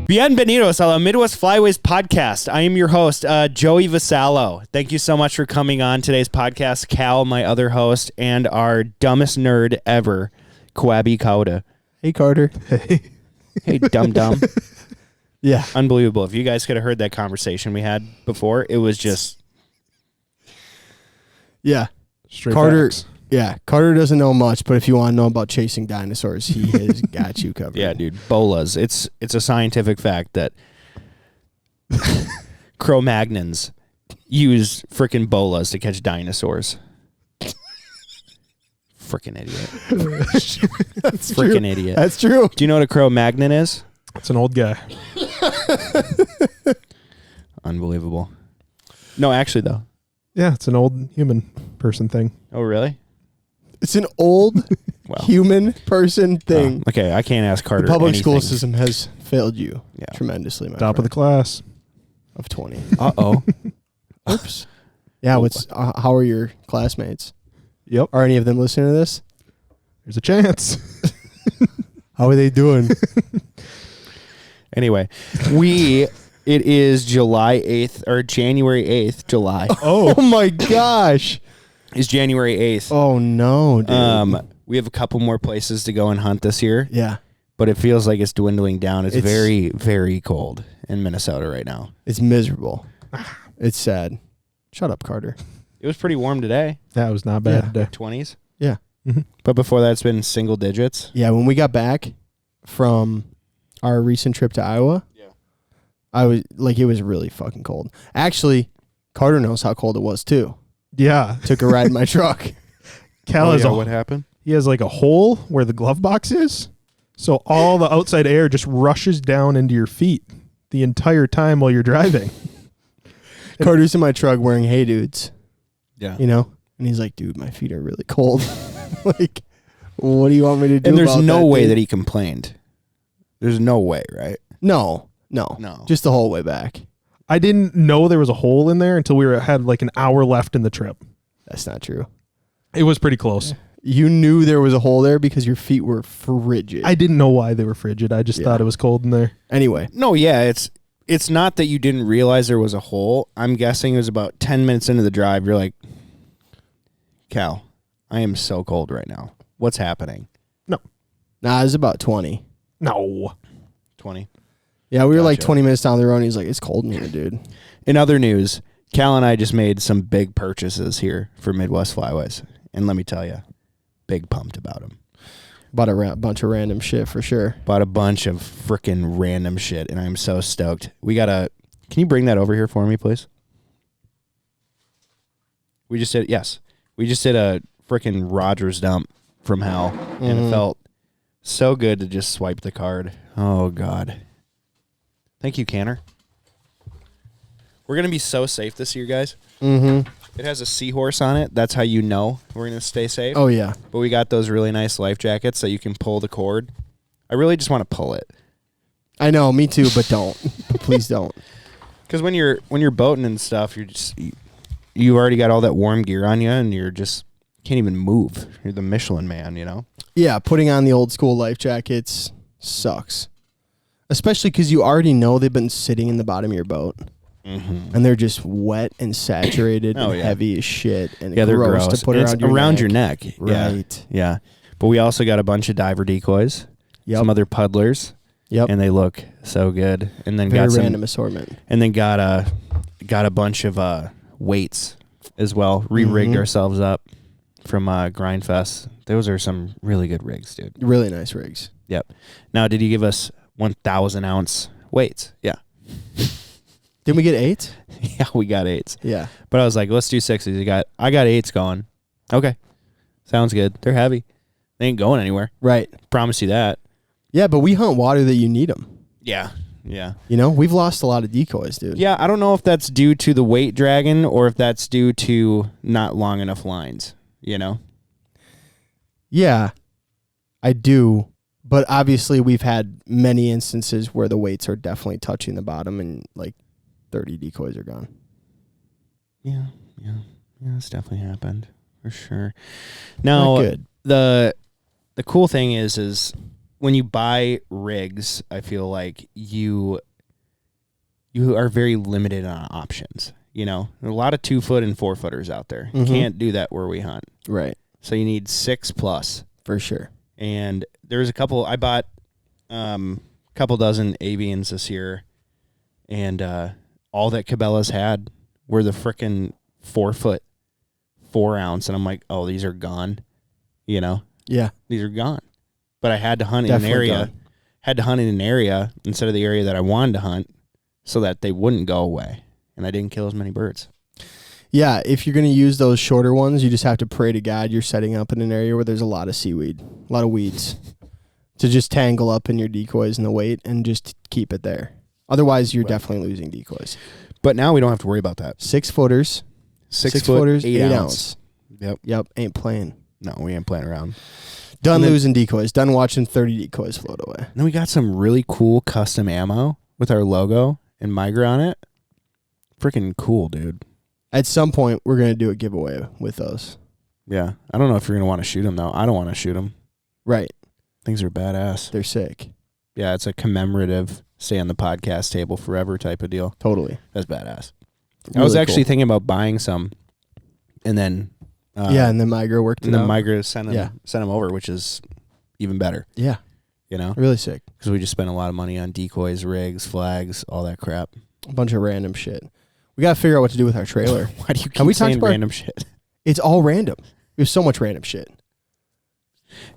Bienvenidos a la Midwest Flyways podcast. I am your host, Joey Vasallo. Thank you so much for coming on today's podcast, Cal, my other host, and our dumbest nerd ever, Quabby Kauda. Hey, Carter. Hey, dum-dum. Yeah. Unbelievable. If you guys could have heard that conversation we had before, it was just... Yeah. Straight Carter. facts. Yeah. Carter doesn't know much, but if you want to know about chasing dinosaurs, he has got you covered. Yeah, dude. Bolas. It's a scientific fact that Cro-Magnons use frickin' bolas to catch dinosaurs. Frickin' idiot. That's Frickin' true. idiot. That's true. Do you know what a Cro-Magnon is? It's an old guy. Unbelievable. No, actually, though. Yeah, it's an old human person thing. Oh, really? It's an old Well, human person thing. okay, I can't ask Carter The public anything. school system has failed you Yeah. tremendously, my Top of the friend. class. Of 20. Uh-oh. Oops. Yeah, how are your classmates? Yep. Are any of them listening to this? There's a chance. How are they doing? Anyway, it is July 8th, or January 8th, July. Oh my gosh. Is January 8th. Oh no, dude. We have a couple more places to go and hunt this year, Yeah. but it feels like it's dwindling down. It's It's- very, very cold in Minnesota right now. It's miserable. It's sad. Shut up, Carter. It was pretty warm today, That was not bad Yeah. today. 20s. Yeah. But before that, it's been single digits. Yeah, when we got back from our recent trip to Iowa, Yeah. it was really fucking cold. Actually, Carter knows how cold it was too. Yeah. Took a ride in my truck. Cal has what happened? he has like a hole where the glove box is. So all the outside air just rushes down into your feet the entire time while you're driving. Carter's in my truck wearing Hey Dudes, Yeah. you know? And he's like, dude, my feet are really cold. Like, what do you want me to do And there's about no way dude? that he complained. There's no way, right? No. No. Just the whole way back. I didn't know there was a hole in there until had like an hour left in the trip. That's not true. It was pretty close. You knew there was a hole there because your feet were frigid. I didn't know why they were frigid. I just thought it was cold in there. Anyway. No, yeah, it's not that you didn't realize there was a hole. I'm guessing it was about 10 minutes into the drive. You're like, Cal, I am so cold right now. What's happening? Nah, it was about 20. No. 20. Yeah, we were like Gotcha. 20 minutes down the road, and he's like, it's cold in here, dude. In other news, Cal and I just made some big purchases here for Midwest Flyways. And let me tell you, big pumped about them. Bought a bunch of random shit for sure. Bought a bunch of freaking random shit, and I'm so stoked. Can you bring that over here for me, please? We just did a freaking Rogers dump from hell, and it felt so good to just swipe the card. Oh, God. Thank you, Canner. We're going to be so safe this year, guys. Mm-hmm. It has a seahorse on it. That's how you know we're going to stay safe. Oh, yeah. But we got those really nice life jackets that you can pull the cord. I really just want to pull it. I know, me too, but don't. Please don't. Because when you're boating and stuff, you already got all that warm gear on you, and you're just can't even move. You're the Michelin man, you know? Yeah, putting on the old school life jackets sucks. Especially because you already know they've been sitting in the bottom of your boat. Mm-hmm. And they're just wet and saturated Oh, and yeah. heavy as shit. And Yeah, they're gross. to put And it's around your neck. Right. Yeah. But we also got a bunch of diver decoys, some other puddlers, and they look so good. And then Very got random assortment. And then got a bunch of weights as well. Re-rigged ourselves up from Grindfest. Those are some really good rigs, dude. Really nice rigs. Yep. Now, did you give us 1,000 ounce weights? Yeah. Didn't we get 8? Yeah, we got 8s. Yeah. But I was like, let's do 60s. I got 8s going. Okay. Sounds good. They're heavy. They ain't going anywhere. Right. Promise you that. Yeah, but we hunt water that you need them. Yeah. Yeah. You know, we've lost a lot of decoys, dude. Yeah, I don't know if that's due to the weight dragging or if that's due to not long enough lines, you know? Yeah, I do. But obviously, we've had many instances where the weights are definitely touching the bottom and like 30 decoys are gone. Yeah, that's definitely happened for sure. Now, Not good. the cool thing is when you buy rigs, I feel like you are very limited on options. You know, there are a lot of 2-foot and 4-footers out there. You can't do that where we hunt. Right. So you need 6+. For sure. And there's a couple. I bought a couple dozen avians this year, and all that Cabela's had were the frickin' 4-foot, 4-ounce, and I'm like, oh, these are gone. You know, Yeah. these are gone. But I had to hunt Definitely in an area. gone. Had to hunt in an area instead of the area that I wanted to hunt, so that they wouldn't go away, and I didn't kill as many birds. Yeah, if you're going to use those shorter ones, you just have to pray to God you're setting up in an area where there's a lot of seaweed, a lot of weeds, to just tangle up in your decoys and the weight and just keep it there. Otherwise, you're definitely losing decoys. But now we don't have to worry about that. 6-footers. 6-footers, 8 ounce. Yep. Yep, ain't playing. No, we ain't playing around. Done And then- losing decoys. Done watching 30 decoys float away. Then we got some really cool custom ammo with our logo and Migra on it. Freaking cool, dude. At some point, we're going to do a giveaway with those. Yeah. I don't know if you're going to want to shoot them, though. I don't want to shoot them. Right. Things are badass. They're sick. Yeah, it's a commemorative stay on the podcast table forever type of deal. Totally. That's badass. I Really was actually cool. thinking about buying some, and then Yeah, and then Migra worked it and then out. Migra sent them over, which is even better. Yeah, You know, really sick. because we just spent a lot of money on decoys, rigs, flags, all that crap. A bunch of random shit. We got to figure out what to do with our trailer. Why do you Have we keep talked saying about- random shit? It's all random. There's so much random shit.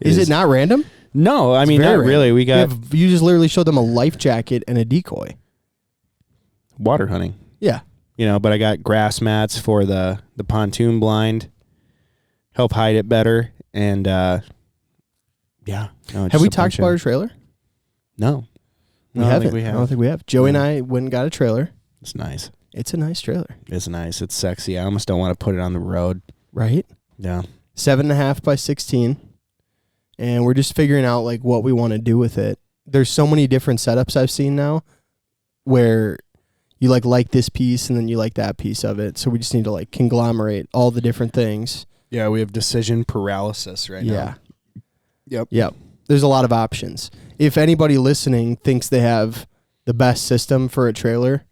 Is is. it not random? No, I mean, very not really. We got You just literally showed them a life jacket and a decoy. water hunting. Yeah. You know, but I got grass mats for the pontoon blind, help hide it better, and yeah. No, Have we talked about our trailer? No, We I don't haven't. think we have. I don't think we have. Joey and No. I went and got a trailer. It's nice. It's a nice trailer, It's nice. It's sexy. I almost don't want to put it on the road. right? Yeah. 7.5 by 16. And we're just figuring out like what we want to do with it. There's so many different setups I've seen now where you like this piece and then you like that piece of it. So we just need to like conglomerate all the different things. Yeah, we have decision paralysis right now. Yeah. Yep. There's a lot of options. If anybody listening thinks they have the best system for a trailer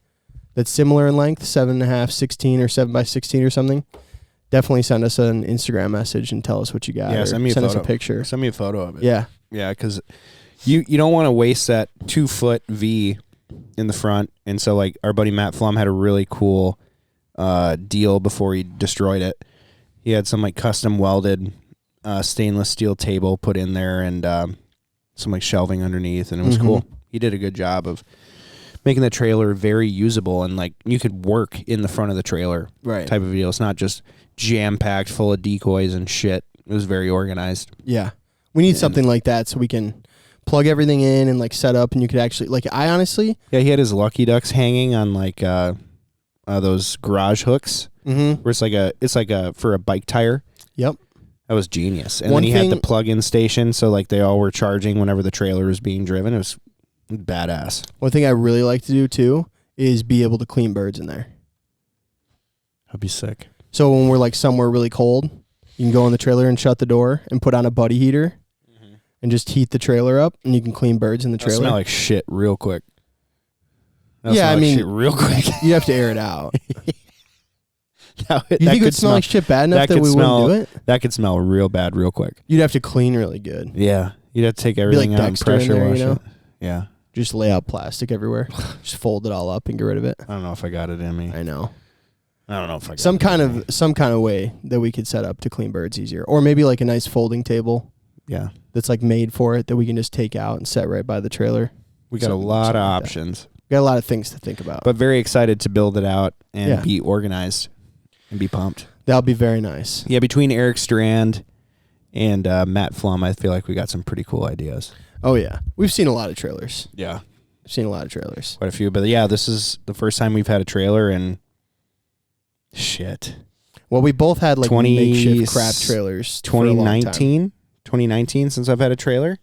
that's similar in length, 7.5, 16, or 7 by 16 or something, definitely send us an Instagram message and tell us what you got. Yeah, or send me a us photo. a picture. Send me a photo of it. Yeah. Yeah, because you don't want to waste that 2-foot V in the front. And so, like, our buddy Matt Flum had a really cool deal before he destroyed it. He had some, like, custom welded stainless steel table put in there and some, like, shelving underneath, and it was cool. He did a good job of making the trailer very usable, and, like, you could work in the front of the trailer Right. type of deal. It's not just jam-packed full of decoys and shit. It was very organized. Yeah. We need something like that so we can plug everything in and like set up, and you could actually like I honestly Yeah, he had his Lucky Ducks hanging on like those garage hooks where it's like a for a bike tire. Yep. That was genius. And One then he had the thing- plug-in station, so like they all were charging whenever the trailer was being driven. It was badass. One thing I really like to do too is be able to clean birds in there. That'd be sick. So when we're like somewhere really cold, you can go in the trailer and shut the door and put on a buddy heater and just heat the trailer up, and you can clean birds in the That'll trailer. smell like shit real quick. That'll Yeah, smell I like mean- shit real quick. You have to air it out. that You think it would smell like shit bad enough that we wouldn't do it? That could smell real bad real quick. You'd have to clean really good. Yeah, you'd have to take like everything out and Dexter in pressure there, wash you know? it. Yeah, Just lay out plastic everywhere. Just fold it all up and get rid of it. I don't know if I got it in me. I know. I don't know if I got Some it kind in me. of way that we could set up to clean birds easier, or maybe like a nice folding table Yeah. that's like made for it that we can just take out and set right by the trailer. We got a Something- lot of something like that. options, We got a lot of things to think about. but very excited to build it out and Yeah. be organized and be pumped. That'll be very nice. Yeah, between Eric Strand and Matt Flum, I feel like we got some pretty cool ideas. Oh yeah, we've seen a lot of trailers. Yeah. We've seen a lot of trailers. Quite a few. But yeah, this is the first time we've had a trailer and shit. Well, we both had like 20 makeshift crap trailers. for a long time. 2019 since I've had a trailer.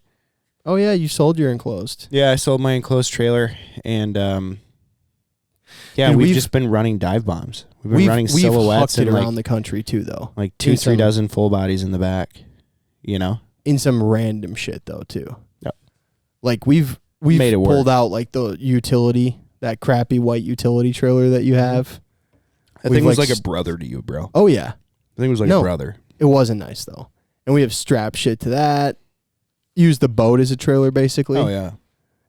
Oh yeah, you sold your enclosed. Yeah, I sold my enclosed trailer, and yeah, Dude, we've we've- just been running dive bombs. We've been running we've silhouettes hucked it and around like, the country too, though. like in 2-3 some- dozen full bodies in the back, you know? In some random shit though too. Yep. Like we've Made it work. pulled out like the utility, that crappy white utility trailer that you have. That We've, thing was like, like a brother to you, bro. Oh yeah, I think it was like No. a brother. it wasn't nice though. And we have strap shit to that. Use the boat as a trailer basically. Oh yeah,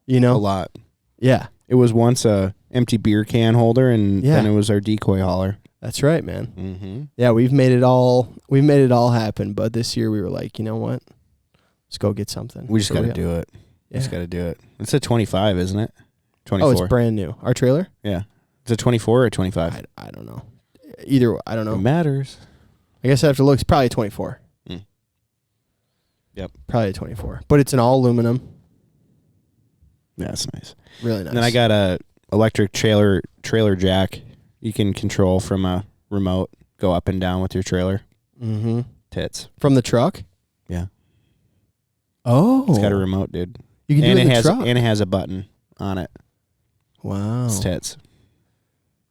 You a know? lot. Yeah. It was once a empty beer can holder, and Yeah. then it was our decoy hauler. That's right, man. Mm-hmm. Yeah, we've made it all happen, but this year we were like, you know what? Let's go get something. We just for got to real. do it. Yeah. Just got to do it. It's a 25, isn't it? 24. Oh, it's brand new. Our trailer? Yeah. It's a 24 or 25. I don't know. Either I don't It know. matters. I guess I have to look. It's probably 24. Yep. Probably 24. But it's an all aluminum. Yeah, that's nice. Really nice. And then I got a electric trailer jack. You can control from a remote. Go up and down with your trailer. Mm-hmm. Tits. From the truck? Yeah. Oh. It's got a remote, dude. You can do And it it in the has truck. and it has a button on it. Wow. It's tits.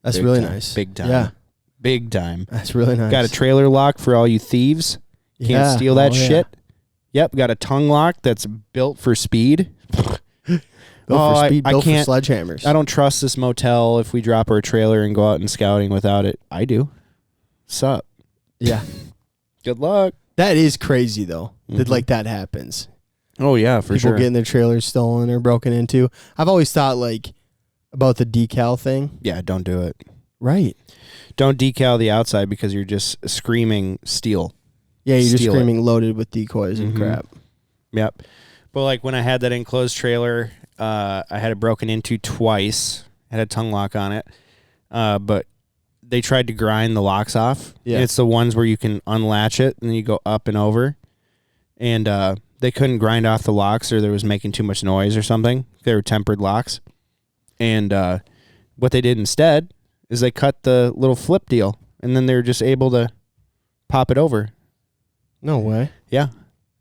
That's Big really time. nice. Big time. Yeah. Big time. That's really nice. Got a trailer lock for all you thieves. Can't Yeah. steal that Oh, yeah. shit. Yep, got a tongue lock that's built for speed. Built Oh, for speed, I built for can't- sledgehammers. I don't trust this motel if we drop our trailer and go out and scouting without it. I do. Sup? Yeah. Good luck. That is crazy though. That Mhm. like that happens. Oh yeah, for People sure. getting their trailers stolen or broken into. I've always thought like about the decal thing. Yeah, don't do it. Right. Don't decal the outside because you're just screaming steal. Yeah, you're just Steal it. screaming loaded with decoys and Mhm. crap. Yep. But like when I had that enclosed trailer, I had it broken into twice. Had a tongue lock on it. But they tried to grind the locks off. Yeah. And it's the ones where you can unlatch it and then you go up and over. And they couldn't grind off the locks, or there was making too much noise or something. They were tempered locks. And what they did instead is they cut the little flip deal, and then they were just able to pop it over. No way. Yeah.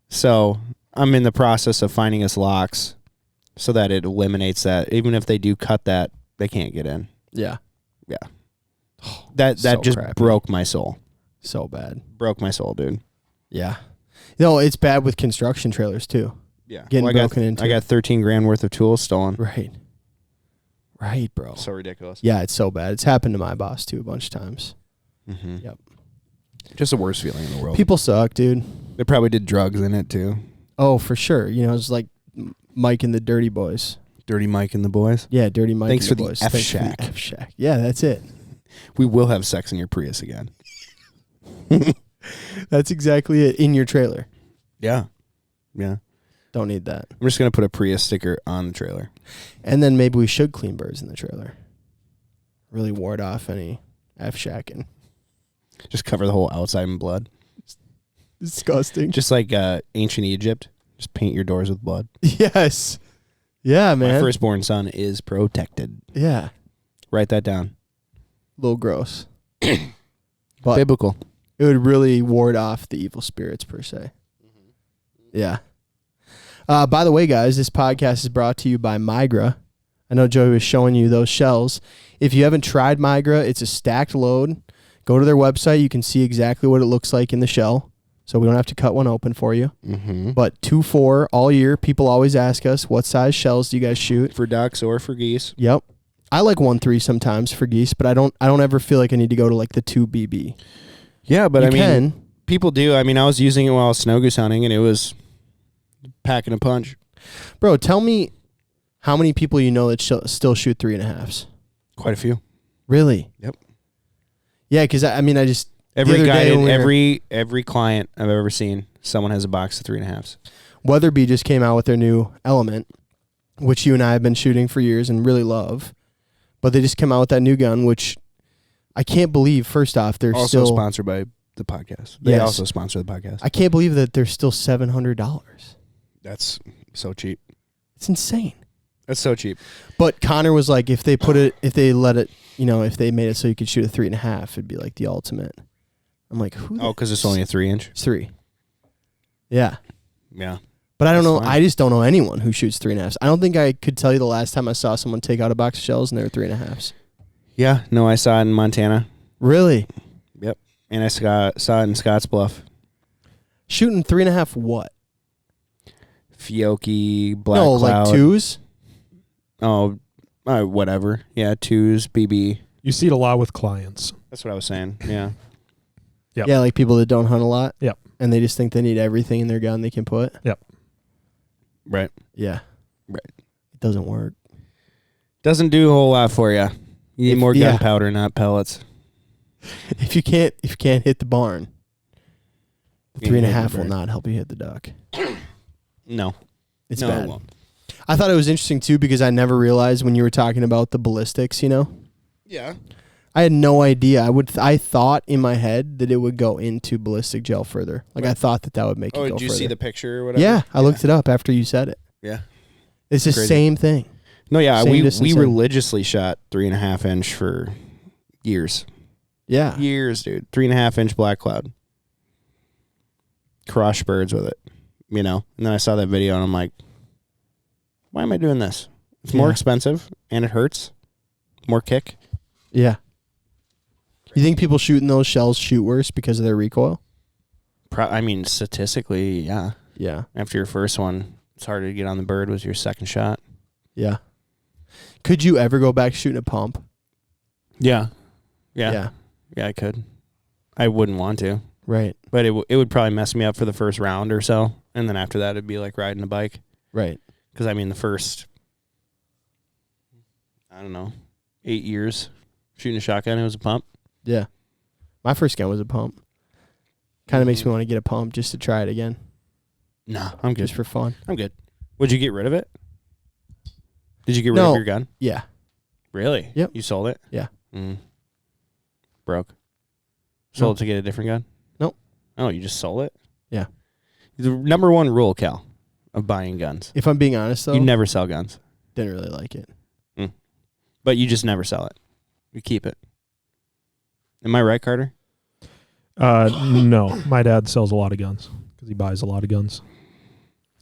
So I'm in the process of finding us locks so that it eliminates that. Even if they do cut that, they can't get in. Yeah. That So just crappy. broke my soul. So bad. Broke my soul, dude. Yeah. No, it's bad with construction trailers too. Yeah. Getting I got broken into. I got 13 grand worth of tools stolen. Right. Right, bro. So ridiculous. Yeah, it's so bad. It's happened to my boss too a bunch of times. Mm-hmm. Yep. Just the worst feeling in the world. People suck, dude. They probably did drugs in it too. Oh, for sure. You know, it's like Mike and the Dirty Boys. Dirty Mike and the boys. Yeah, Dirty Mike. Thanks and for the boys. F Thanks for the Shack. F Shack. Yeah, that's it. We will have sex in your Prius again. That's exactly it. In your trailer. Yeah. Yeah. Don't need that. I'm just going to put a Prius sticker on the trailer. And then maybe we should clean birds in the trailer. Really ward off any F shacking. Just cover the whole outside in blood. Disgusting. Just like ancient Egypt. Just paint your doors with blood. Yes. Yeah, man. My firstborn son is protected. Yeah. Write that down. A little gross. But Biblical. it would really ward off the evil spirits per se. Yeah. By the way, guys, this podcast is brought to you by Migra. I know Joey was showing you those shells. If you haven't tried Migra, it's a stacked load. Go to their website. You can see exactly what it looks like in the shell. So we don't have to cut one open for you. Mm-hmm. But 2-4 all year. People always ask us, what size shells do you guys shoot? For ducks or for geese. Yep. I like 1-3 sometimes for geese, but I don't ever feel like I need to go to like the 2 BB. Yeah, but You I mean, can. people do. I mean, I was using it while I was snow goose hunting, and it was packing a punch. Bro, tell me how many people you know that still shoot 3.5s. Quite a few. Really? Yep. Yeah, because I mean, I just Every other guy, day when we were- every client I've ever seen, someone has a box of 3.5s. Weatherby just came out with their new Element, which you and I have been shooting for years and really love. But they just came out with that new gun, which I can't believe. First off, they're Also still sponsored by the podcast. They Yes. also sponsor the podcast. I can't believe that they're still $700. That's so cheap. It's insane. That's so cheap. But Connor was like, if they let it, if they made it so you could shoot a 3.5, it'd be like the ultimate. I'm like, who? Oh, because it's only a 3-inch. It's 3. Yeah. Yeah. But I don't That's know. fine. I just don't know anyone who shoots 3.5s. I don't think I could tell you the last time I saw someone take out a box of shells and they were 3.5s. Yeah. No, I saw it in Montana. Really? Yep. And I saw it in Scottsbluff. Shooting 3.5 what? Fiocchi, Black No, Cloud. like twos. Oh, whatever. Yeah, twos, BB. You see it a lot with clients. That's what I was saying. Yeah. Yep. Yeah, like people that don't hunt a lot. Yep. And they just think they need everything in their gun they can put. Yep. Right. Yeah. Right. It doesn't work. Doesn't do a whole lot for you. You need more yeah. gunpowder, not pellets. If you can't hit the barn, You 3.5 hit the will bird. not help you hit the duck. No. It's No, it bad. won't. I thought it was interesting too because I never realized when you were talking about the ballistics, Yeah. I had no idea. I thought in my head that it would go into ballistic gel further. Like I thought that would make it go did you further. see the picture or whatever? Yeah, I looked it up after you said it. Yeah. It's the Crazy. same thing. No, yeah, Same we distancing. religiously shot 3.5 inch for years. Yeah. Years, dude. 3.5 inch black cloud. Crush birds with it. And then I saw that video and I'm like, why am I doing this? It's more Yeah. expensive and it hurts. More kick. Yeah. You think people shooting those shells shoot worse because of their recoil? Statistically, yeah. Yeah. After your first one, it's harder to get on the bird with your second shot. Yeah. Could you ever go back shooting a pump? Yeah. Yeah. Yeah, I could. I wouldn't want to. Right. But it would probably mess me up for the first round or so. And then after that, it'd be like riding a bike. Right. Because, the first, 8 years shooting a shotgun, it was a pump. Yeah. My first gun was a pump. Kind of makes me want to get a pump just to try it again. No, I'm good. Just for fun. I'm good. Would you get rid of it? Did you get rid No. of your gun? Yeah. Really? Yep. You sold it? Yeah. Broke. Sold it to get a different gun? Nope. Oh, you just sold it? Yeah. The number one rule, Cal, of buying guns. If I'm being honest, though, You never sell guns. didn't really like it. But you just never sell it. You keep it. Am I right, Carter? No. My dad sells a lot of guns because he buys a lot of guns.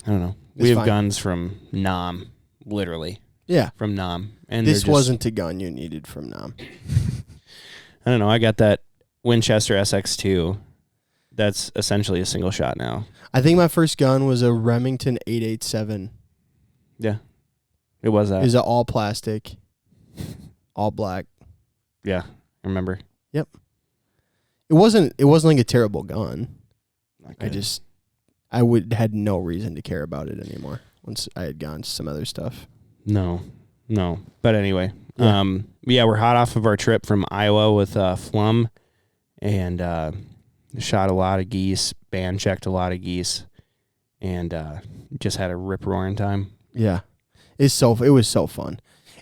I don't know. It's We have fine. guns from Nam, literally. Yeah. From Nam. And This they're just, wasn't a gun you needed from Nam. I don't know. I got that Winchester SX2. That's essentially a single shot now. I think my first gun was a Remington 887. Yeah. It was that. It was all plastic, all black. Yeah. I remember. It wasn't like a terrible gun. Not I good. had no reason to care about it anymore once I had gone to some other stuff. No. But anyway, Yeah. we're hot off of our trip from Iowa with Flum, and shot a lot of geese, band checked a lot of geese, and just had a rip roaring time. Yeah. It was so fun.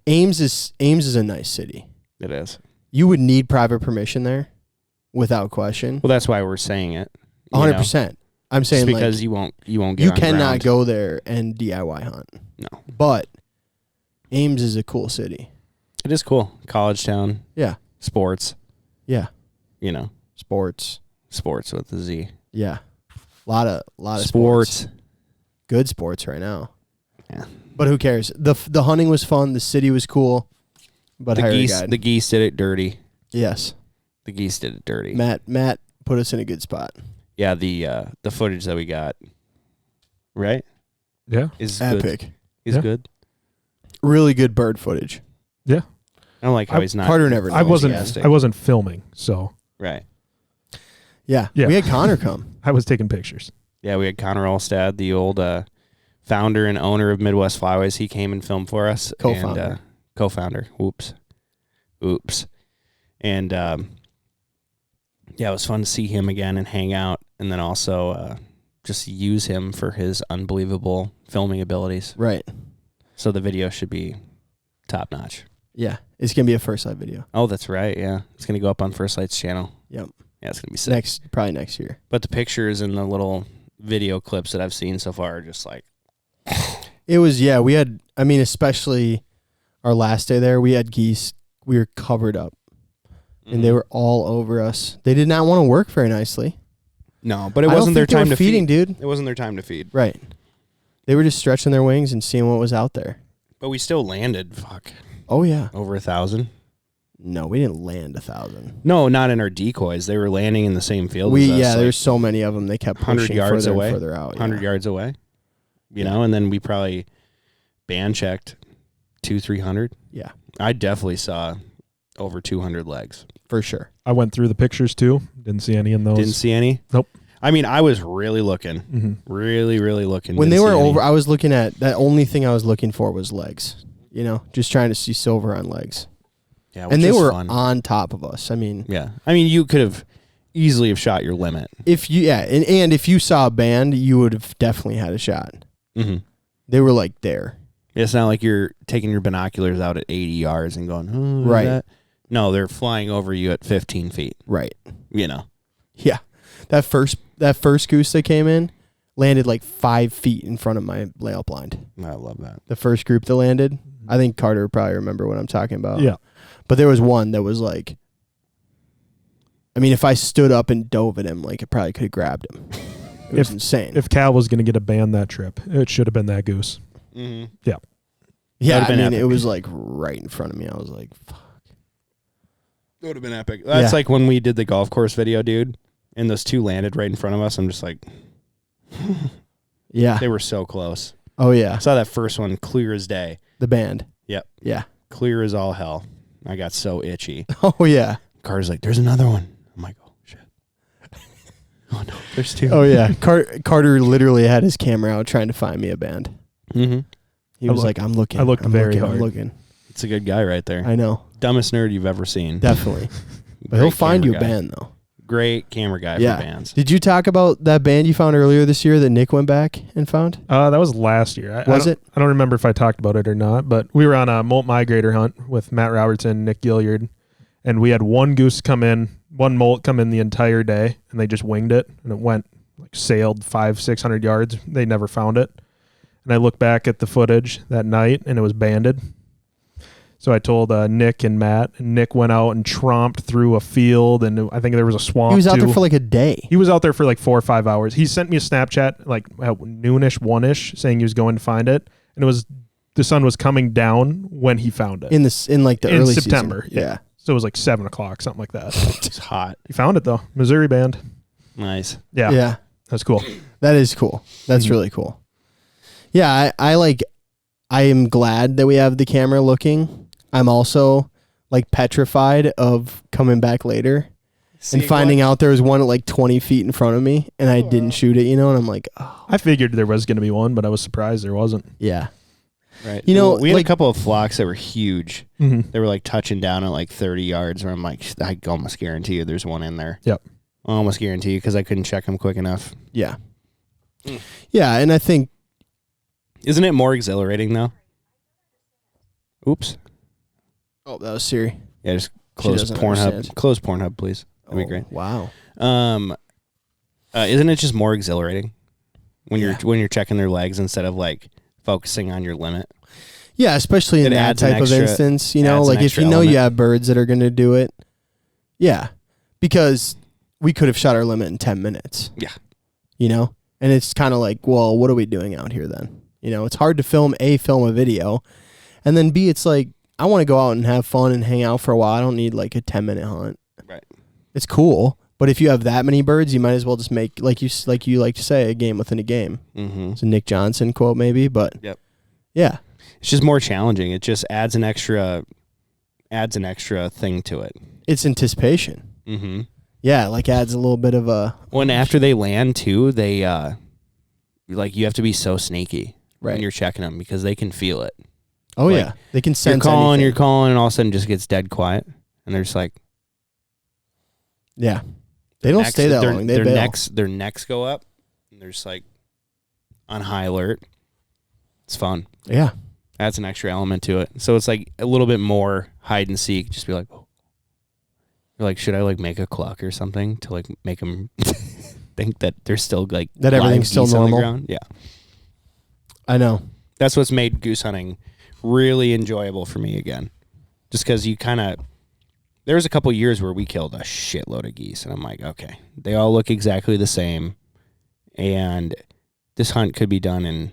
Ames is a nice city. It is. You would need private permission there without question. Well, that's why we're saying it. you 100%. I'm know, saying just because like, you won't get you on cannot ground. go there and DIY hunt. No, But Ames is a cool city. it is cool. College town, Yeah. sports. Yeah. Sports with the Z. Yeah. Lot of Sports. Good sports right now. Yeah. But who cares? The hunting was fun. The city was cool. But The hire a geese. guide. The geese did it dirty. Yes. The geese did it dirty. Matt put us in a good spot. Yeah. The footage that we got, right, Yeah. is good. Epic. Is Yeah. good. Really good bird footage. Yeah. I don't like how he's not. Carter never knows. I wasn't enthusiastic. I wasn't filming, so Right. Yeah. Yeah. We had Connor come. I was taking pictures. Yeah, we had Connor Olstad, the old founder and owner of Midwest Flyways. He came and filmed for us. Co-founder. And, co-founder. Oops. And it was fun to see him again and hang out, and then also just use him for his unbelievable filming abilities. Right. So the video should be top notch. Yeah. It's going to be a First Light video. Oh, that's right. Yeah, it's gonna go up on First Light's channel. Yep. Yeah, it's gonna be sick. Probably next year. But the pictures and the little video clips that I've seen so far are just like. It was, we had, especially our last day there, we had geese. We were covered up and they were all over us. They did not want to work very nicely. No, but it I don't wasn't their think they were time to feeding, feed. dude. It wasn't their time to feed. Right. They were just stretching their wings and seeing what was out there. But we still landed, Oh, yeah. over 1,000. No, we didn't land 1,000. No, not in our decoys. They were landing in the same field as us. There's so many of them. They kept 100 pushing yards further away. and further out. 100 yards away. you know, and then we probably band checked 200-300. Yeah, I definitely saw over 200 legs. for sure. I went through the pictures too. Didn't see any in those. Didn't see any? Nope. I mean, I was really looking. Mm-hmm. Really, really looking. When Didn't they were see any. over, I was looking at that. Only thing I was looking for was legs. You know, just trying to see silver on legs. Yeah, And they which was were fun. on top of us. I mean, Yeah. I mean, you could have easily have shot your limit. if you and if you saw a band, you would have definitely had a shot. Mm-hmm. They were like there. It's not like you're taking your binoculars out at 80 yards and going, oh, Right. that. No, they're flying over you at 15 feet. Right. You know. Yeah. That first goose that came in landed like 5 feet in front of my layout blind. I love that. The first group that landed. I think Carter would probably remember what I'm talking about. Yeah. But there was one that was like, I mean, if I stood up and dove at him, like, I probably could have grabbed him. It was insane. If Cal was going to get a band that trip, it should have been that goose. Mm-hmm. Yeah. yeah, That'd I have mean, been it epic. was like right in front of me. I was like, fuck. It would have been epic. That's Yeah. like when we did the golf course video, dude, and those two landed right in front of us. I'm just like, Yeah. they were so close. Oh, yeah. I saw that first one clear as day. The band. Yep. Yeah. Clear as all hell. I got so itchy. Oh, yeah. Carter's like, there's another one. I'm like, oh, shit. Oh, no. There's two. Oh, yeah. Carter literally had his camera out trying to find me a band. Mm-hmm. He was like, I'm looking. I looked I'm very looking, hard. I'm looking. It's a good guy right there. I know. Dumbest nerd you've ever seen. Definitely. But Great he'll find you a camera guy. band, though. Great camera guy Yeah. for bands. Did you talk about that band you found earlier this year that Nick went back and found? That was last year. Was it? I don't remember if I talked about it or not, but we were on a molt migrator hunt with Matt Robertson, Nick Gilliard, and we had one molt come in the entire day, and they just winged it, and it went sailed 500-600 yards. They never found it. And I looked back at the footage that night, and it was banded. So I told Nick and Matt, and Nick went out and tromped through a field, and I think there was a swamp. He was out too. there for like a day. He was out there for like 4 or 5 hours. He sent me a Snapchat like at noonish, 1ish, saying he was going to find it, and it was the sun was coming down when he found it In like the in early September. season. Yeah. So it was like 7 o'clock, something like that. It's hot. He found it though, Missouri band. Nice. Yeah, Yeah. that's cool. That is cool. That's really cool. Yeah, I am glad that we have the camera looking. I'm also like petrified of coming back later and finding out there was one at like 20 feet in front of me and I didn't shoot it, you know, and I'm like, oh, I figured there was going to be one, but I was surprised there wasn't. yeah. Right. You know, we had like- a couple of flocks that were huge. Mm-hmm. They were like touching down at like 30 yards where I'm like, I almost guarantee you there's one in there. Yep. I almost guarantee you because I couldn't check them quick enough. Yeah. Yeah, and I think Isn't it more exhilarating though? Oops. oh, that was Siri. Yeah, just close doesn't Pornhub. understand. Close Pornhub, please. That'd be Oh, great. Wow. Isn't it just more exhilarating when Yeah. you're checking their legs instead of like focusing on your limit? Yeah, especially in It that adds an type extra- of instance, you know, adds an like if extra you know you element. have birds that are going to do it. Yeah. Because we could have shot our limit in 10 minutes. Yeah. You know? And it's kind of like, well, what are we doing out here then? You know, it's hard to film a video. And then B, it's like, I want to go out and have fun and hang out for a while. I don't need like a 10-minute hunt. Right. It's cool. But if you have that many birds, you might as well just make, like you like to say, a game within a game. Mm-hmm. It's a Nick Johnson quote maybe, but Yep. Yeah. It's just more challenging. It just adds an extra thing to it. It's anticipation. Mm-hmm. Yeah, like adds a little bit of a When after they land too, they like you have to be so sneaky right. when you're checking them because they can feel it. Oh like, yeah, they can sense. You're calling, and all of a sudden it just gets dead quiet, and they're just like, yeah, they don't stay that long. They their bail. their necks go up, and they're just like on high alert. It's fun. Yeah, Adds an extra element to it. So it's like a little bit more hide and seek. Just be like, oh. You're like, should I like make a clock or something to like make them think that they're still like that live everything's still geese on the normal. ground? Yeah, I know. that's what's made goose hunting really enjoyable for me again. Just because you kind of, there was a couple years where we killed a shitload of geese, and I'm like, okay, they all look exactly the same, and this hunt could be done in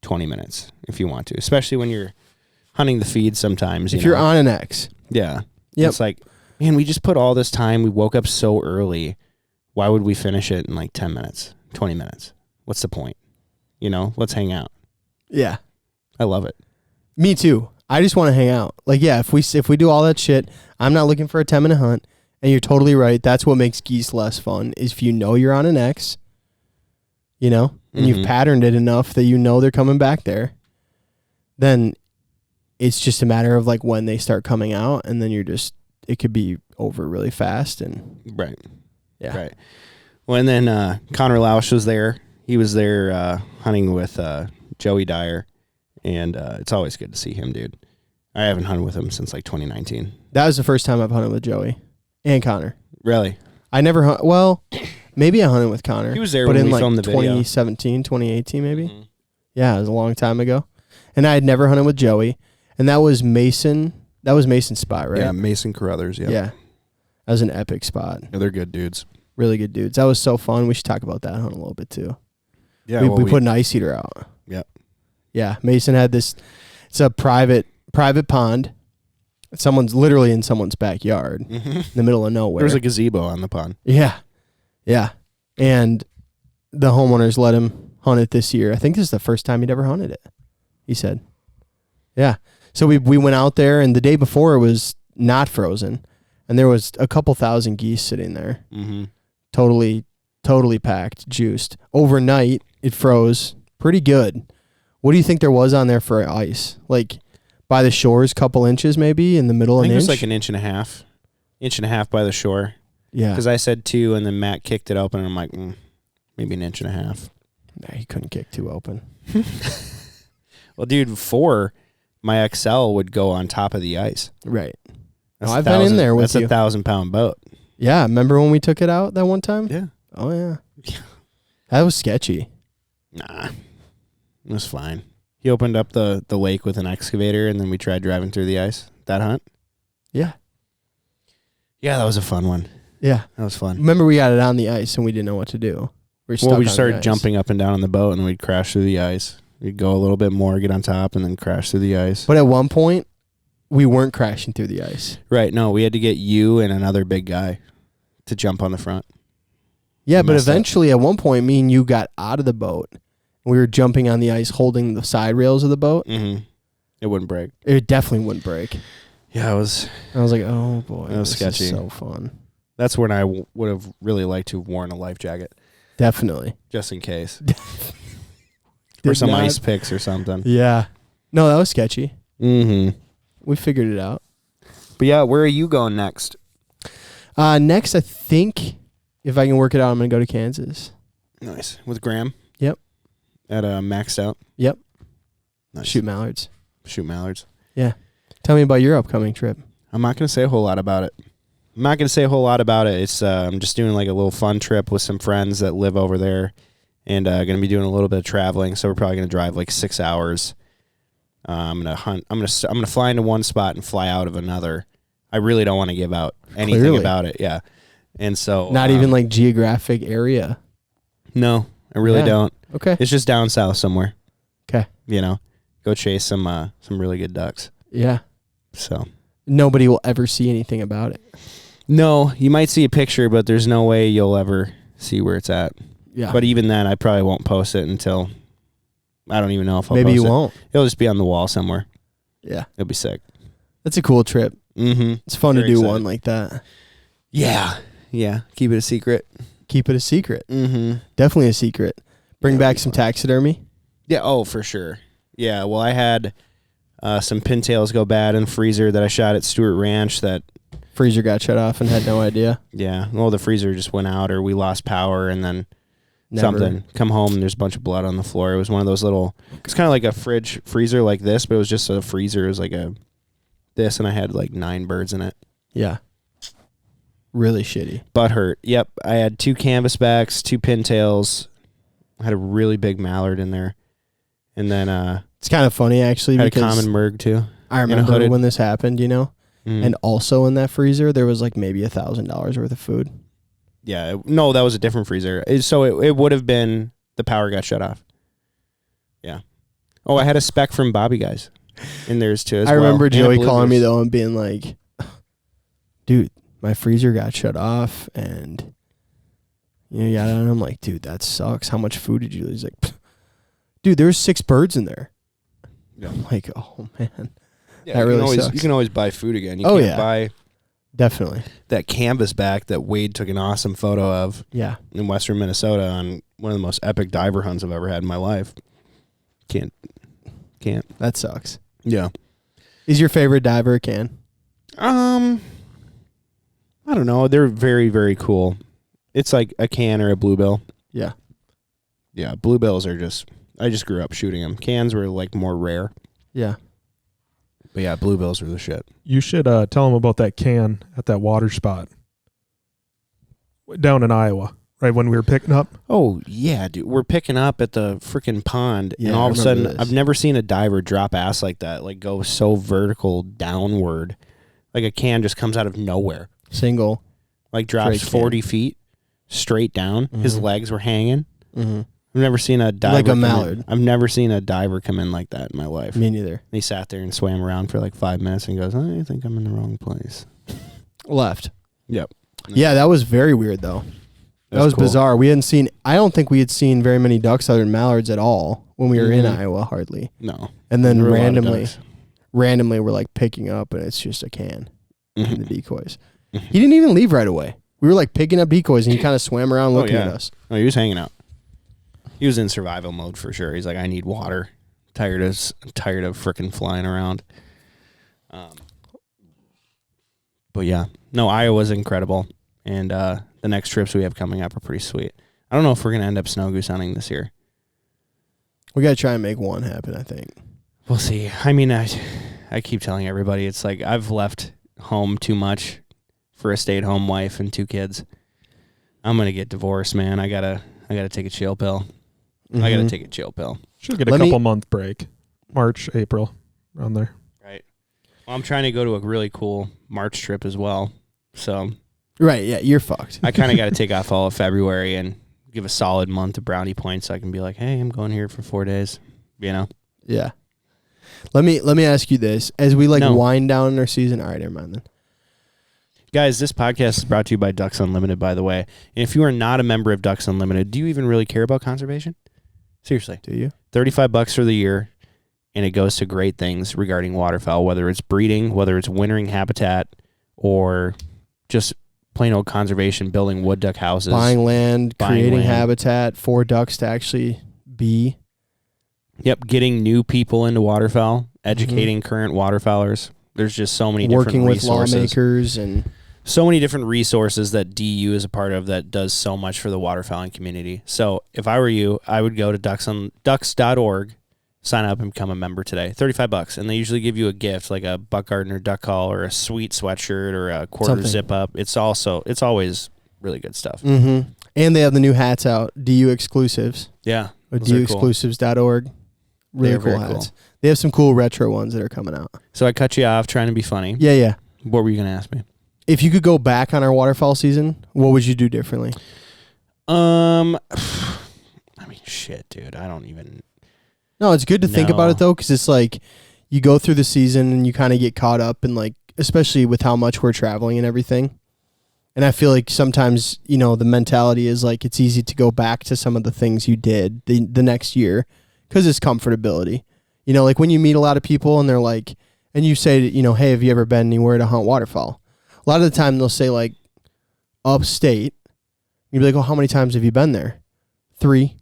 20 minutes if you want to, especially when you're hunting the feed sometimes. If you're on an X, yeah. Yep. It's like, man, we just put all this time. We woke up so early. Why would we finish it in like 10 minutes, 20 minutes? What's the point? let's hang out. Yeah. I love it. Me too. I just want to hang out. Like, yeah, if we do all that shit, I'm not looking for a 10-minute hunt. And you're totally right. That's what makes geese less fun, is if you know you're on an X, and you've patterned it enough that they're coming back there, then it's just a matter of like when they start coming out, and then it could be over really fast. And right. Yeah. Right. Well, and then Connor Lausch was there. He was there hunting with Joey Dyer, and it's always good to see him, dude. I haven't hunted with him since like 2019. That was the first time I've hunted with Joey and Connor. Really? I never hunt. Well, maybe I hunted with Connor. He was there but when in we like filmed the video. 2017, 2018, maybe. Mm-hmm. Yeah, it was a long time ago. And I had never hunted with Joey, and that was Mason. That was Mason's spot, right? Yeah, Mason Carruthers. Yeah. Yeah. That was an epic spot. Yeah, they're good dudes. Really good dudes. That was so fun. We should talk about that hunt a little bit too. Yeah, we put an ice eater out. Yep. Yeah, Mason had this. It's a private pond. Someone's literally in someone's backyard, in the middle of nowhere. There was a gazebo on the pond. Yeah, yeah, and the homeowners let him hunt it this year. I think this is the first time he'd ever hunted it. He said, "Yeah." So we went out there, and the day before it was not frozen, and there was a couple thousand geese sitting there, totally packed, juiced. Overnight, it froze pretty good. What do you think there was on there for ice? Like by the shores, couple inches maybe, in the middle I an think inch? it was like an inch and a half by the shore. Yeah. Because I said 2, and then Matt kicked it open, and I'm like, maybe an inch and a half. Nah, he couldn't kick 2 open. Well, dude, 4, my XL would go on top of the ice. Right. That's I've been in there with you. That's a 1,000-pound boat. Yeah, remember when we took it out that one time? Yeah. Oh, yeah. That was sketchy. Nah, it was fine. He opened up the lake with an excavator, and then we tried driving through the ice. That hunt? Yeah. Yeah, that was a fun one. Yeah. That was fun. Remember we got it on the ice and we didn't know what to do. We just started jumping up and down on the boat, and we'd crash through the ice. We'd go a little bit more, get on top, and then crash through the ice. But at one point, we weren't crashing through the ice. Right, no, we had to get you and another big guy to jump on the front. Yeah, but eventually at one point, me and you got out of the boat. We were jumping on the ice, holding the side rails of the boat. Mm-hmm. It wouldn't break. It definitely wouldn't break. Yeah, I was like, oh boy, that was sketchy. Is so fun. That's when I would have really liked to have worn a life jacket. Definitely. Just in case. Or some ice picks or something. Yeah. No, that was sketchy. Mm-hmm. We figured it out. But yeah, where are you going next? Next, I think, if I can work it out, I'm going to go to Kansas. Nice. With Graham? Yep. At Maxed Out? Yep. Nice. Shoot mallards. Shoot mallards. Yeah. Tell me about your upcoming trip. I'm not going to say a whole lot about it. It's I'm just doing like a little fun trip with some friends that live over there, and going to be doing a little bit of traveling. So we're probably going to drive like 6 hours. I'm going to hunt. I'm going to fly into one spot and fly out of another. I really don't want to give out anything about it. Yeah. And so not even like geographic area. No, I really don't. Okay. It's just down south somewhere. Okay. Go chase some really good ducks. Yeah. So nobody will ever see anything about it. No, you might see a picture, but there's no way you'll ever see where it's at. Yeah. But even then, I probably won't post it until I don't even know if I'll Maybe post you it. won't. It'll just be on the wall somewhere. Yeah. It'll be sick. That's a cool trip. Mm-hmm. It's fun Very to do excited. one like that. Yeah. Yeah. Keep it a secret. Keep it a secret. Mm-hmm. Definitely a secret. Bring back some taxidermy. Yeah. Oh, for sure. Yeah. Well, I had some pintails go bad in the freezer that I shot at Stewart Ranch that Freezer got shut off and had no idea. Yeah. Well, the freezer just went out, or we lost power, and then something. Come home and there's a bunch of blood on the floor. It was one of those little. It's kind of like a freezer like this, but it was just a freezer. It was like this, and I had like 9 birds in it. Yeah. Really shitty. Butt hurt. Yep. I had 2 canvasbacks, 2 pintails. I had a really big mallard in there, and then it's kind of funny actually had because a common merg too. I remember when this happened, Mm. and also in that freezer there was like maybe $1,000 worth of food. Yeah. No, that was a different freezer. So it would have been the power got shut off. Yeah. Oh, I had a spec from Bobby Guys in theirs too. I remember Joey calling me though and being like, "Dude, my freezer got shut off," and and I'm like, "Dude, that sucks. How much food did you lose?" Like, Dude, there's 6 birds in there. Yeah. I'm like, oh man. Yeah, That really sucks. You can always buy food again. You Oh, can't yeah. buy Definitely. that canvas back that Wade took an awesome photo of Yeah. in western Minnesota on one of the most epic diver hunts I've ever had in my life. Can't. That sucks. Yeah. Is your favorite diver a can? I don't know. They're very, very cool. It's like a can or a bluebill. Yeah. Yeah, bluebills are just... I just grew up shooting them. Cans were like more rare. Yeah. But yeah, bluebills are the shit. You should tell them about that can at that water spot down in Iowa, right when we were picking up. Oh, yeah, dude. We're picking up at the freaking pond, Yeah, and all I of a remember sudden, this. I've never seen a diver drop ass like that, like go so vertical downward. Like a can just comes out of nowhere. Single. Like drops Straight 40 feet straight down. His Mhm. legs were hanging. Mm-hmm. I've never seen a diver Like a come in- mallard. I've never seen a diver come in like that in my life. Me neither. And he sat there and swam around for like 5 minutes and goes, I think I'm in the wrong place. Left. Yep. Yeah, that was very weird though. That was cool. bizarre. We hadn't seen. I don't think we had seen very many ducks other than mallards at all when we were in Mhm. Iowa. Hardly. No. And then There were a lot of randomly, ducks. we're like picking up, and it's just a can Mhm. in the decoys. He didn't even leave right away. We were like picking up decoys, and he kind of swam around looking at yeah. us. Oh, he was hanging out. He was in survival mode for sure. He's like, I need water. Tired of freaking flying around. But yeah, no, Iowa's incredible, and the next trips we have coming up are pretty sweet. I don't know if we're gonna end up snow goose hunting this year. We gotta try and make one happen. I think. We'll see. I mean, I keep telling everybody it's like I've left home too much for a stay-at-home wife and 2 kids. I'm gonna get divorced, man. I gotta take a chill pill. I gotta Mhm. take a chill pill. Should get a Let me- couple month break. March, April, around there. Right. Well, I'm trying to go to a really cool March trip as well. So Right. Yeah. You're fucked. I kind of got to take off all of February and give a solid month of brownie points so I can be like, hey, I'm going here for 4 days. You know? Yeah. Let me ask you this: as we No. wind down our season. All right, never mind then. Guys, this podcast is brought to you by Ducks Unlimited, by the way. And if you are not a member of Ducks Unlimited, do you even really care about conservation? Seriously. Do you? $35 for the year, and it goes to great things regarding waterfowl, whether it's breeding, whether it's wintering habitat, or just plain old conservation, building wood duck houses. Buying land, Buying creating land. habitat for ducks to actually be. Yep, getting new people into waterfowl, educating current waterfowlers. There's just so many Working different with resources. lawmakers and So many different resources that DU is a part of that does so much for the waterfowling community. So if I were you, I would go to ducks.org, sign up and become a member today. $35, and they usually give you a gift like a Buck Gardner duck call or a sweet sweatshirt or a quarter Something. zip up. It's always really good stuff. and they have the new hats out, DU exclusives. Yeah, Or those are cool. duexclusives.org. Really They are cool very hats. cool. They have some cool retro ones that are coming out. So I cut you off trying to be funny. Yeah, yeah. What were you going to ask me? If you could go back on our waterfowl season, what would you do differently? I mean, shit, dude. I don't even. No, it's good to think about No. it though, because it's like you go through the season and you kind of get caught up in like, especially with how much we're traveling and everything. And I feel like sometimes, the mentality is like it's easy to go back to some of the things you did the next year because it's comfortability. Like when you meet a lot of people and they're like, and you say, hey, have you ever been anywhere to hunt waterfowl? A lot of the time they'll say like upstate. You'd be like, oh, how many times have you been there? 3.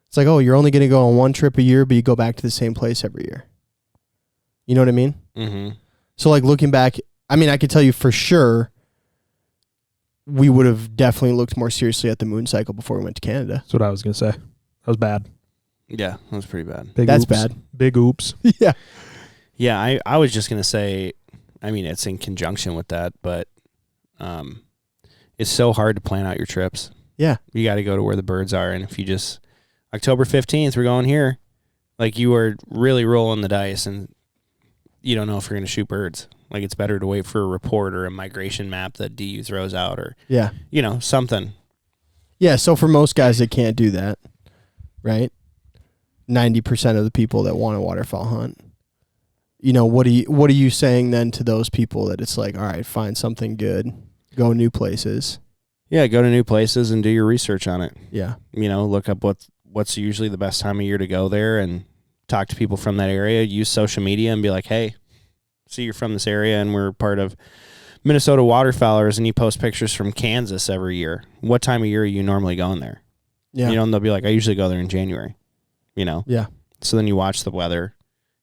It's like, oh, you're only going to go on 1 trip a year, but you go back to the same place every year. You know what I mean? Mm-hmm. So like looking back, I mean, I could tell you for sure we would have definitely looked more seriously at the moon cycle before we went to Canada. That's what I was going to say. That was bad. Yeah, that was pretty bad. Big That's oops. bad. Big oops. Yeah. Yeah, I was just going to say, I mean, it's in conjunction with that, but it's so hard to plan out your trips. Yeah. You got to go to where the birds are. And if you just, October 15th, we're going here, like you are really rolling the dice and you don't know if you're going to shoot birds. Like it's better to wait for a report or a migration map that DU throws out or, Yeah. Something. Yeah. So for most guys that can't do that, right? 90% of the people that want to waterfowl hunt, what are you saying then to those people that it's like, all right, find something good, go new places. Yeah, go to new places and do your research on it. Yeah. Look up what's usually the best time of year to go there and talk to people from that area. Use social media and be like, hey, see you're from this area and we're part of Minnesota waterfowlers, and you post pictures from Kansas every year. What time of year are you normally going there? Yeah. And they'll be like, I usually go there in January. Yeah. So then you watch the weather,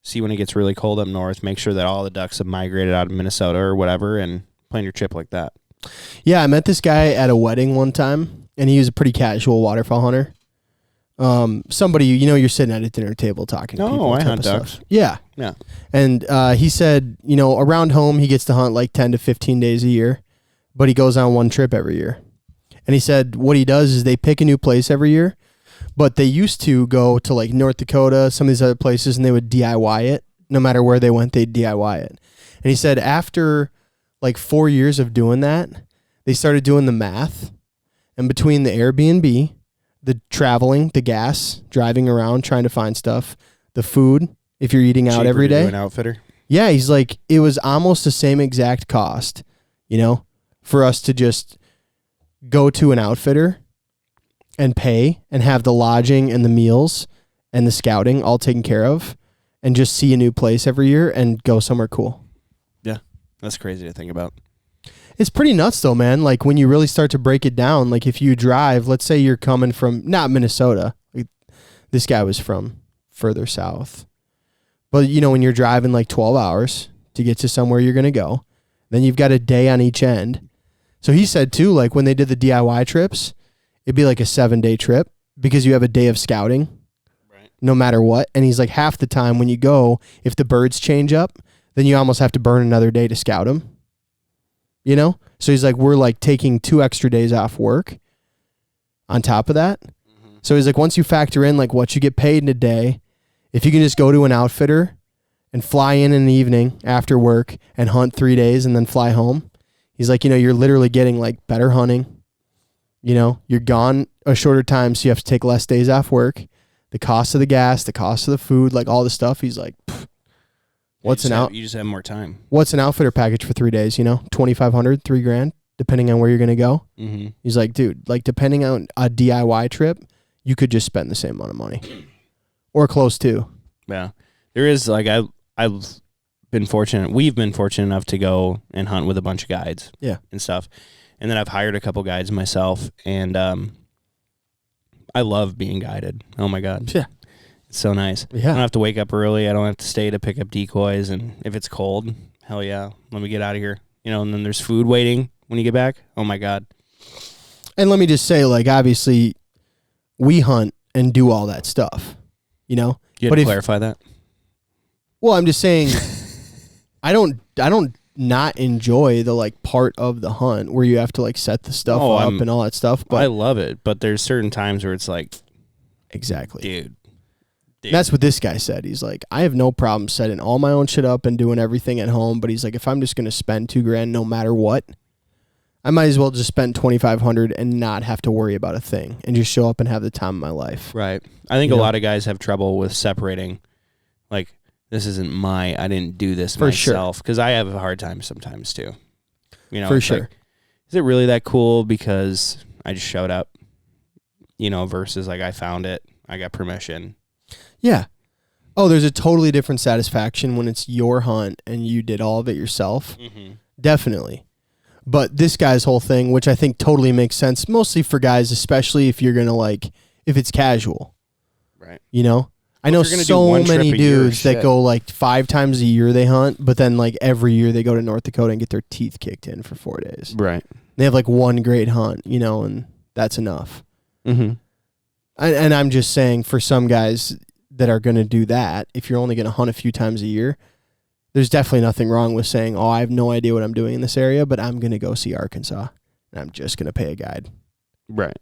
see when it gets really cold up north, make sure that all the ducks have migrated out of Minnesota or whatever, and plan your trip like that. Yeah, I met this guy at a wedding one time, and he was a pretty casual waterfowl hunter. Somebody, you're sitting at a dinner table talking to people. Oh, I type hunt of stuff. ducks. Yeah. Yeah. And he said, around home, he gets to hunt like 10 to 15 days a year, but he goes on one trip every year. And he said what he does is they pick a new place every year, but they used to go to like North Dakota, some of these other places, and they would DIY it. No matter where they went, they'd DIY it. And he said after like 4 years of doing that, they started doing the math. And between the Airbnb, the traveling, the gas, driving around, trying to find stuff, the food, if you're eating out Cheaper every to do day. an outfitter. Yeah, he's like, it was almost the same exact cost, for us to just go to an outfitter and pay and have the lodging and the meals and the scouting all taken care of and just see a new place every year and go somewhere cool. Yeah, that's crazy to think about. It's pretty nuts though, man. Like when you really start to break it down, like if you drive, let's say you're coming from not Minnesota. Like this guy was from further south. But when you're driving like 12 hours to get to somewhere you're going to go, then you've got a day on each end. So he said too, like when they did the DIY trips, it'd be like a 7-day trip because you have a day of scouting, right? No matter what. And he's like, half the time when you go, if the birds change up, then you almost have to burn another day to scout them. So he's like, we're like taking 2 extra days off work on top of that. Mm-hmm. So he's like, once you factor in like what you get paid in a day, if you can just go to an outfitter and fly in the evening after work and hunt 3 days and then fly home, he's like, you're literally getting like better hunting. You're gone a shorter time, so you have to take less days off work. The cost of the gas, the cost of the food, like all the stuff. He's like, You just have more time. What's an outfitter package for 3 days? $2,500, $3,000, depending on where you're gonna go. Mm-hmm. He's like, dude, like depending on a DIY trip, you could just spend the same amount of money, or close to. Yeah, there is like I've been fortunate. We've been fortunate enough to go and hunt with a bunch of guides. Yeah, and stuff. And then I've hired a couple guides myself, and I love being guided. Oh my god, yeah, it's so nice. Yeah, I don't have to wake up early. I don't have to stay to pick up decoys, and if it's cold, hell yeah, let me get out of here. And then there's food waiting when you get back. Oh my god. And let me just say, like, obviously, we hunt and do all that stuff. You had to clarify that. Well, I'm just saying, I don't not enjoy the like part of the hunt where you have to like set the stuff up and all that stuff. But I love it, but there's certain times where it's like, exactly, dude. That's what this guy said. He's like, I have no problem setting all my own shit up and doing everything at home. But he's like, if I'm just gonna spend $2,000 no matter what, I might as well just spend $2,500 and not have to worry about a thing and just show up and have the time of my life. Right. I think a lot of guys have trouble with separating, like, this isn't I didn't do this for myself, because I have a hard time sometimes too. For sure. Like, is it really that cool because I just showed up, versus like I found it, I got permission. Yeah. Oh, there's a totally different satisfaction when it's your hunt and you did all of it yourself. Mm-hmm. Definitely. But this guy's whole thing, which I think totally makes sense, mostly for guys, especially if you're going to if it's casual. Right. I know so many dudes that go like 5 times a year they hunt, but then like every year they go to North Dakota and get their teeth kicked in for 4 days. Right. They have like one great hunt, and that's enough. Mm-hmm. And I'm just saying, for some guys that are going to do that, if you're only going to hunt a few times a year, there's definitely nothing wrong with saying, I have no idea what I'm doing in this area, but I'm going to go see Arkansas, and I'm just going to pay a guide. Right.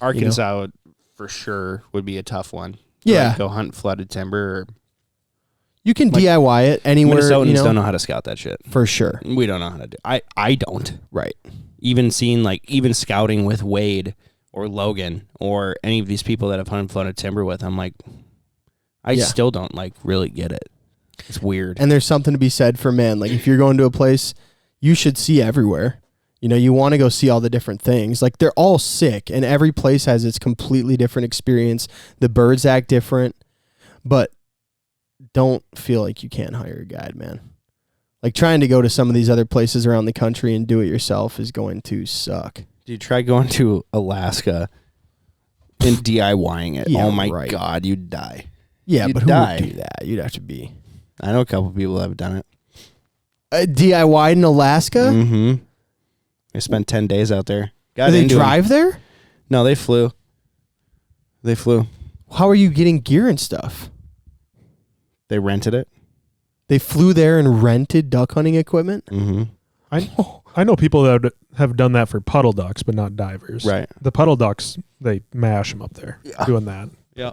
Arkansas for sure would be a tough one. Yeah. Go hunt flooded timber. You can DIY it anywhere. Minnesotans don't know how to scout that shit. For sure. We don't know how to do I don't. Right. Even scouting with Wade or Logan or any of these people that have hunted flooded timber with, I'm like, I still don't really get it. It's weird. And there's something to be said for, man, like if you're going to a place, you should see everywhere. You know, you want to go see all the different things. Like, they're all sick, and every place has its completely different experience. The birds act different, but don't feel like you can't hire a guide, man. Like, trying to go to some of these other places around the country and do it yourself is going to suck. Dude, try going to Alaska and DIYing it. Yeah, oh my right. God, you'd die. Yeah, You'd but who die. would do that? You'd have to be I know a couple people that have done it. DIY in Alaska. Mm-hmm. They spent 10 days out there. Do they drive there? No, they flew. They flew. How are you getting gear and stuff? They rented it. They flew there and rented duck hunting equipment. Mm-hmm. I know people that have done that for puddle ducks, but not divers. Right. The puddle ducks, they mash them up there doing that. Yeah.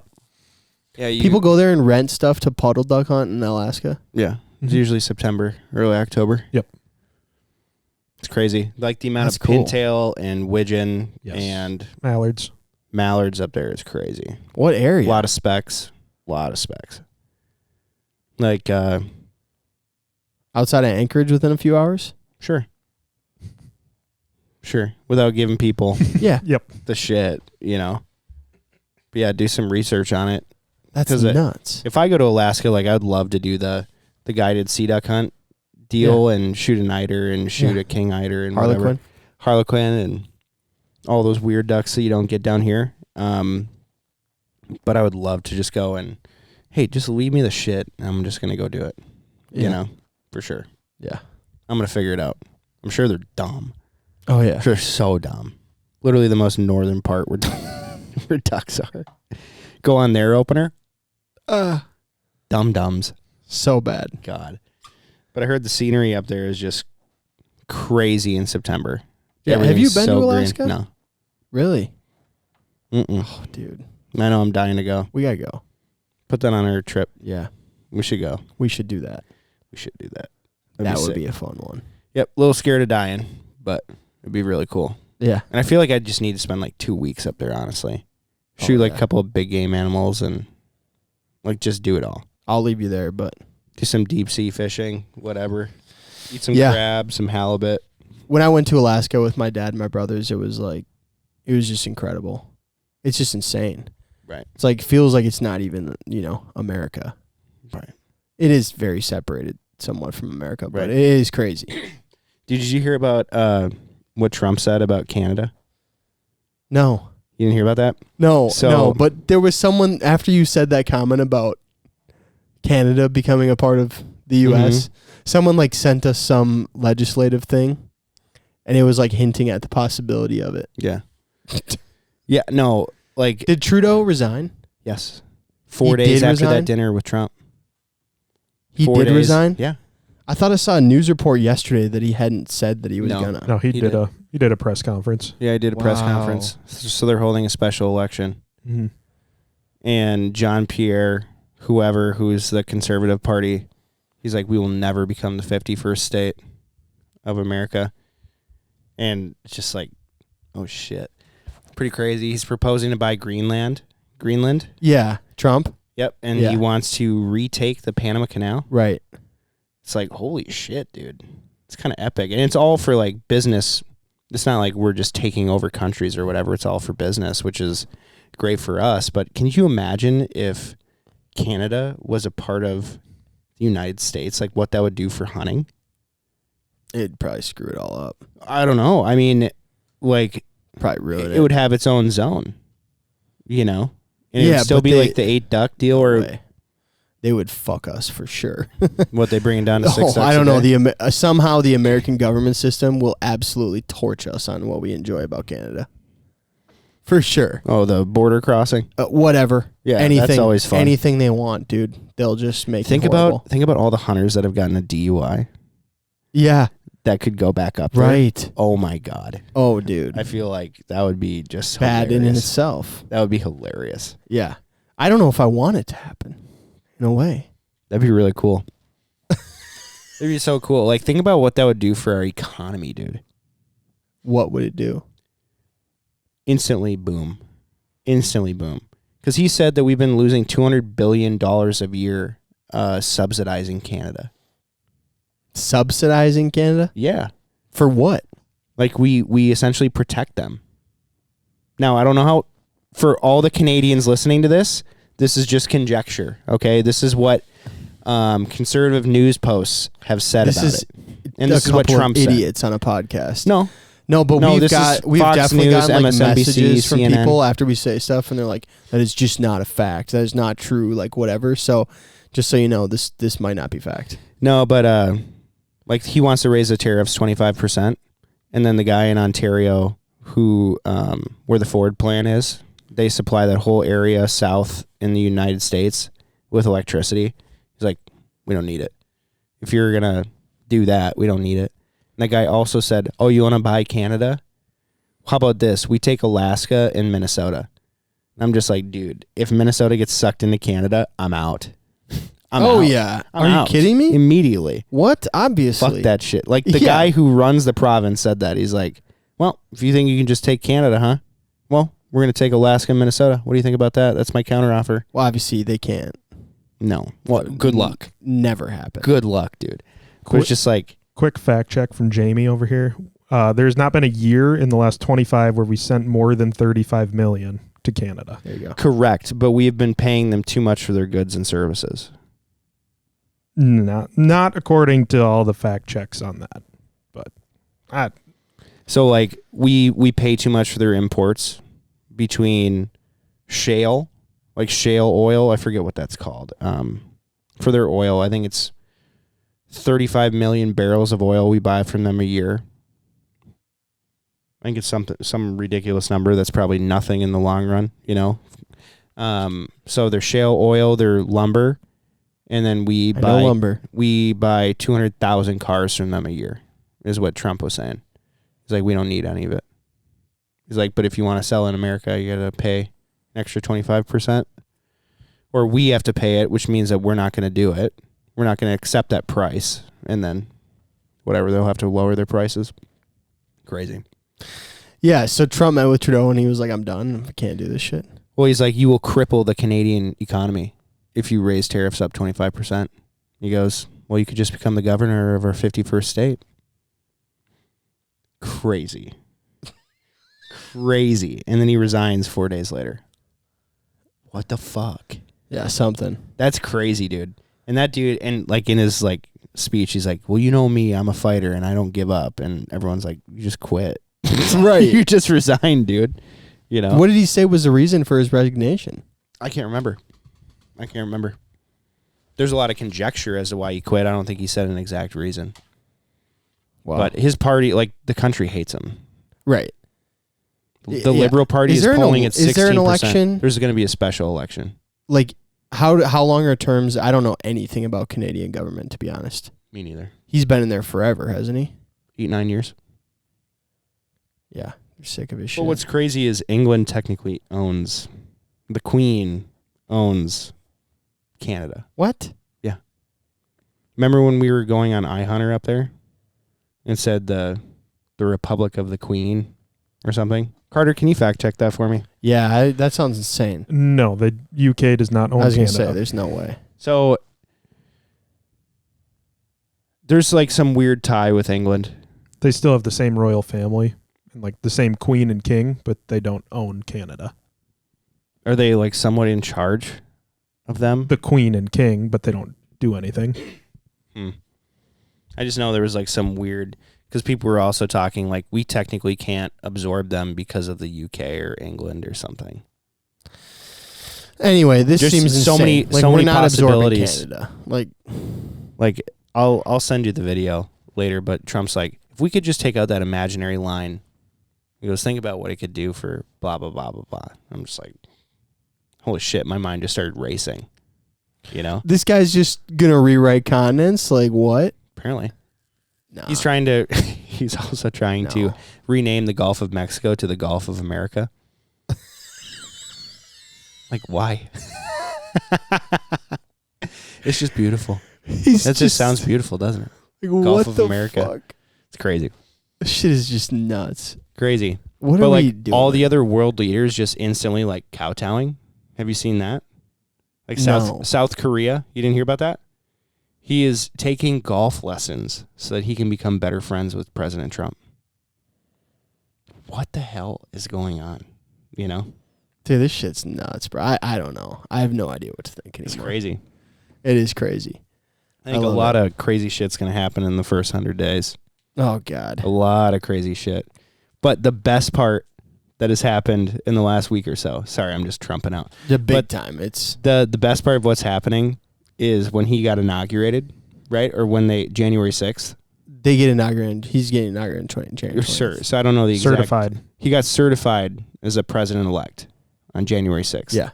Yeah. People go there and rent stuff to puddle duck hunt in Alaska. Yeah. It's usually September, early October. Yep. It's crazy. Like the amount That's of cool. pintail and widgeon and mallards up there is crazy. What area? A lot of specs. Like, Outside of Anchorage within a few hours? Sure. Without giving people Yeah. the shit, you know. But yeah, do some research on it. That's 'Cause nuts. If I go to Alaska, like I'd love to do the guided sea duck hunt deal and shoot an eider and shoot a king eider and Harlequin. Harlequin and all those weird ducks that you don't get down here. But I would love to just go and, hey, just leave me the shit. I'm just going to go do it. You know, for sure. Yeah. I'm going to figure it out. I'm sure they're dumb. Oh, yeah. I'm sure they're so dumb. Literally the most northern part where, where ducks are. Go on their opener. Dum-dums. So bad. God. But I heard the scenery up there is just crazy in September. Yeah. Have you Everything's been so to green. Alaska? No. Really? Mm-mm. Oh, dude. I know I'm dying to go. We got to go. Put that on our trip. Yeah. We should go. We should do that. We should do that. That would sick. be a fun one. Yep. A little scared of dying, but it'd be really cool. Yeah. And I feel like I just need to spend like 2 weeks up there, honestly. Shoot like a couple of big game animals and like just do it all. I'll leave you there, but Do some deep sea fishing, whatever. Eat some crab, some halibut. when I went to Alaska with my dad and my brothers, it was just incredible. It's just insane. Right. It's like, feels like it's not even, America. Right. It is very separated somewhat from America, but Right. it is crazy. Did you hear about what Trump said about Canada? No. You didn't hear about that? No, So- no, but there was someone, after you said that comment about Canada becoming a part of the U.S., someone like sent us some legislative thing, and it was like hinting at the possibility of it. Yeah. Yeah, no, like, Did Trudeau resign? yes. 4 He days did after resign? that dinner with Trump. He 4 did days. resign? Yeah. I thought I saw a news report yesterday that he hadn't said that he was No. gonna. No, he He did did. a press conference. Yeah, I did a press Wow. conference. So they're holding a special election. Mm-hmm. And John Pierre, who's the Conservative Party, he's like, we will never become the 51st state of America. And it's just like, oh shit. Pretty crazy. He's proposing to buy Greenland. Yeah, Trump. Yep. And Yeah. he wants to retake the Panama Canal. Right. It's like, holy shit, dude. It's kind of epic. And it's all for like business. It's not like we're just taking over countries or whatever. It's all for business, which is great for us. But can you imagine if Canada was a part of the United States, like what that would do for hunting? It'd probably screw it all up. I don't know. I mean, like, Probably ruin it would have its own zone, And it Yeah, would still but be they- like the 8 duck deal or Way. They would fuck us for sure. what they bring it down to 6 ducks I don't a know. day? Somehow the American government system will absolutely torch us on what we enjoy about Canada. For sure. Oh, the border crossing. Whatever. Yeah, anything, that's always fun. Anything they want, dude. They'll just make Think it horrible. about all the hunters that have gotten a DUI Yeah. that could go back up there. Right. Oh my god. Oh, dude. I feel like that would be just Bad in hilarious. itself. That would be hilarious. Yeah. I don't know if I want it to happen. No way. That'd be really cool. It'd be so cool. Like, think about what that would do for our economy, dude. What would it do? Instantly boom. Because he said that we've been losing $200 billion a year subsidizing Canada. Subsidizing Canada? Yeah. For what? Like we essentially protect them. Now, I don't know how, for all the Canadians listening to this is just conjecture, okay? This is what conservative news posts have said about it. And this is what Trump said. Idiots on a podcast. No, but we've definitely News, gotten like MSNBC, messages from CNN. people after we say stuff, and they're like, "That is just not a fact. That is not true." Like whatever. So, just so you know, this might not be fact. No, but like he wants to raise the tariffs 25%, and then the guy in Ontario who where the Ford plant is, they supply that whole area south in the United States with electricity. He's like, we don't need it. If you're gonna do that, we don't need it. And that guy also said, oh, you want to buy Canada? How about this? We take Alaska and Minnesota. And I'm just like, dude, if Minnesota gets sucked into Canada, I'm out. I'm out. Are you kidding me? Immediately. What? Obviously. Fuck that shit. Like the guy who runs the province said that. He's like, well, if you think you can just take Canada, huh? Well, we're going to take Alaska and Minnesota. What do you think about that? That's my counteroffer. Well, obviously they can't. No. Well, good luck. Never happen. Good luck, dude. But it's just like... Quick fact check from Jamie over here. There's not been a year in the last 25 where we sent more than 35 million to Canada. There you go. Correct, but we have been paying them too much for their goods and services. Not according to all the fact checks on that. But so like we pay too much for their imports between shale, like shale oil, I forget what that's called. For their oil, I think it's 35 million barrels of oil we buy from them a year. I think it's some ridiculous number that's probably nothing in the long run, you know. So their shale oil, their lumber, and then we buy 200,000 cars from them a year, is what Trump was saying. He's like, we don't need any of it. He's like, but if you want to sell in America, you got to pay an extra 25%. Or we have to pay it, which means that we're not going to do it. We're not going to accept that price. And then whatever, they'll have to lower their prices. Crazy. Yeah, so Trump met with Trudeau and he was like, I'm done. I can't do this shit. Well, he's like, you will cripple the Canadian economy if you raise tariffs up 25%. He goes, well, you could just become the governor of our 51st state. Crazy. Crazy. And then he resigns 4 days later. What the fuck? Yeah, something. That's crazy, dude. And that dude, and like in his like speech, he's like, well, you know me, I'm a fighter and I don't give up. And everyone's like, you just quit. Right. You just resigned, dude. You know? What did he say was the reason for his resignation? I can't remember. There's a lot of conjecture as to why he quit. I don't think he said an exact reason. Wow. But his party, like the country hates him. Right. The Liberal Party is polling at 16%. Is there an election? There's going to be a special election. Like, how long are terms? I don't know anything about Canadian government, to be honest. Me neither. He's been in there forever, hasn't he? 8-9 years. Yeah, you're sick of his shit. Well, what's crazy is England technically owns, the Queen owns Canada. What? Yeah. Remember when we were going on iHunter up there and said the Republic of the Queen or something? Carter, can you fact check that for me? Yeah, that sounds insane. No, the UK does not own Canada. I was going to say, there's no way. So there's like some weird tie with England. They still have the same royal family and like the same queen and king, but they don't own Canada. Are they like somewhat in charge of them? The queen and king, but they don't do anything. I just know there was like some weird, because people were also talking like we technically can't absorb them because of the UK or England or something. Anyway, this Just seems so insane. many so we're many not absorbing possibilities. Canada. Like I'll send you the video later, but Trump's like, if we could just take out that imaginary line, he goes, think about what it could do for blah blah blah blah blah. I'm just like, holy shit, my mind just started racing. You know? This guy's just gonna rewrite continents? Like what? Apparently. No. He's also trying to rename the Gulf of Mexico to the Gulf of America. Like, why? It's just beautiful. That just sounds beautiful, doesn't it? Like, Gulf what of the America. fuck? It's crazy. This shit is just nuts. Crazy. What but are like we doing? all the other world leaders just instantly like kowtowing. Have you seen that? Like South Korea. You didn't hear about that? He is taking golf lessons so that he can become better friends with President Trump. what the hell is going on? You know? Dude, this shit's nuts, bro. I don't know. I have no idea what to think anymore. It's crazy. It is crazy. I think a lot of crazy shit's going to happen in the first 100 days. Oh, God. A lot of crazy shit. But the best part that has happened in the last week or so, sorry, I'm just trumping out. The big time. It's the best part of what's happening is when he got inaugurated, right? Or when January 6th. They get inaugurated. He's getting inaugurated in January 20th. Sure. So I don't know the exact. Certified. He got certified as a president-elect on January 6th. Yeah.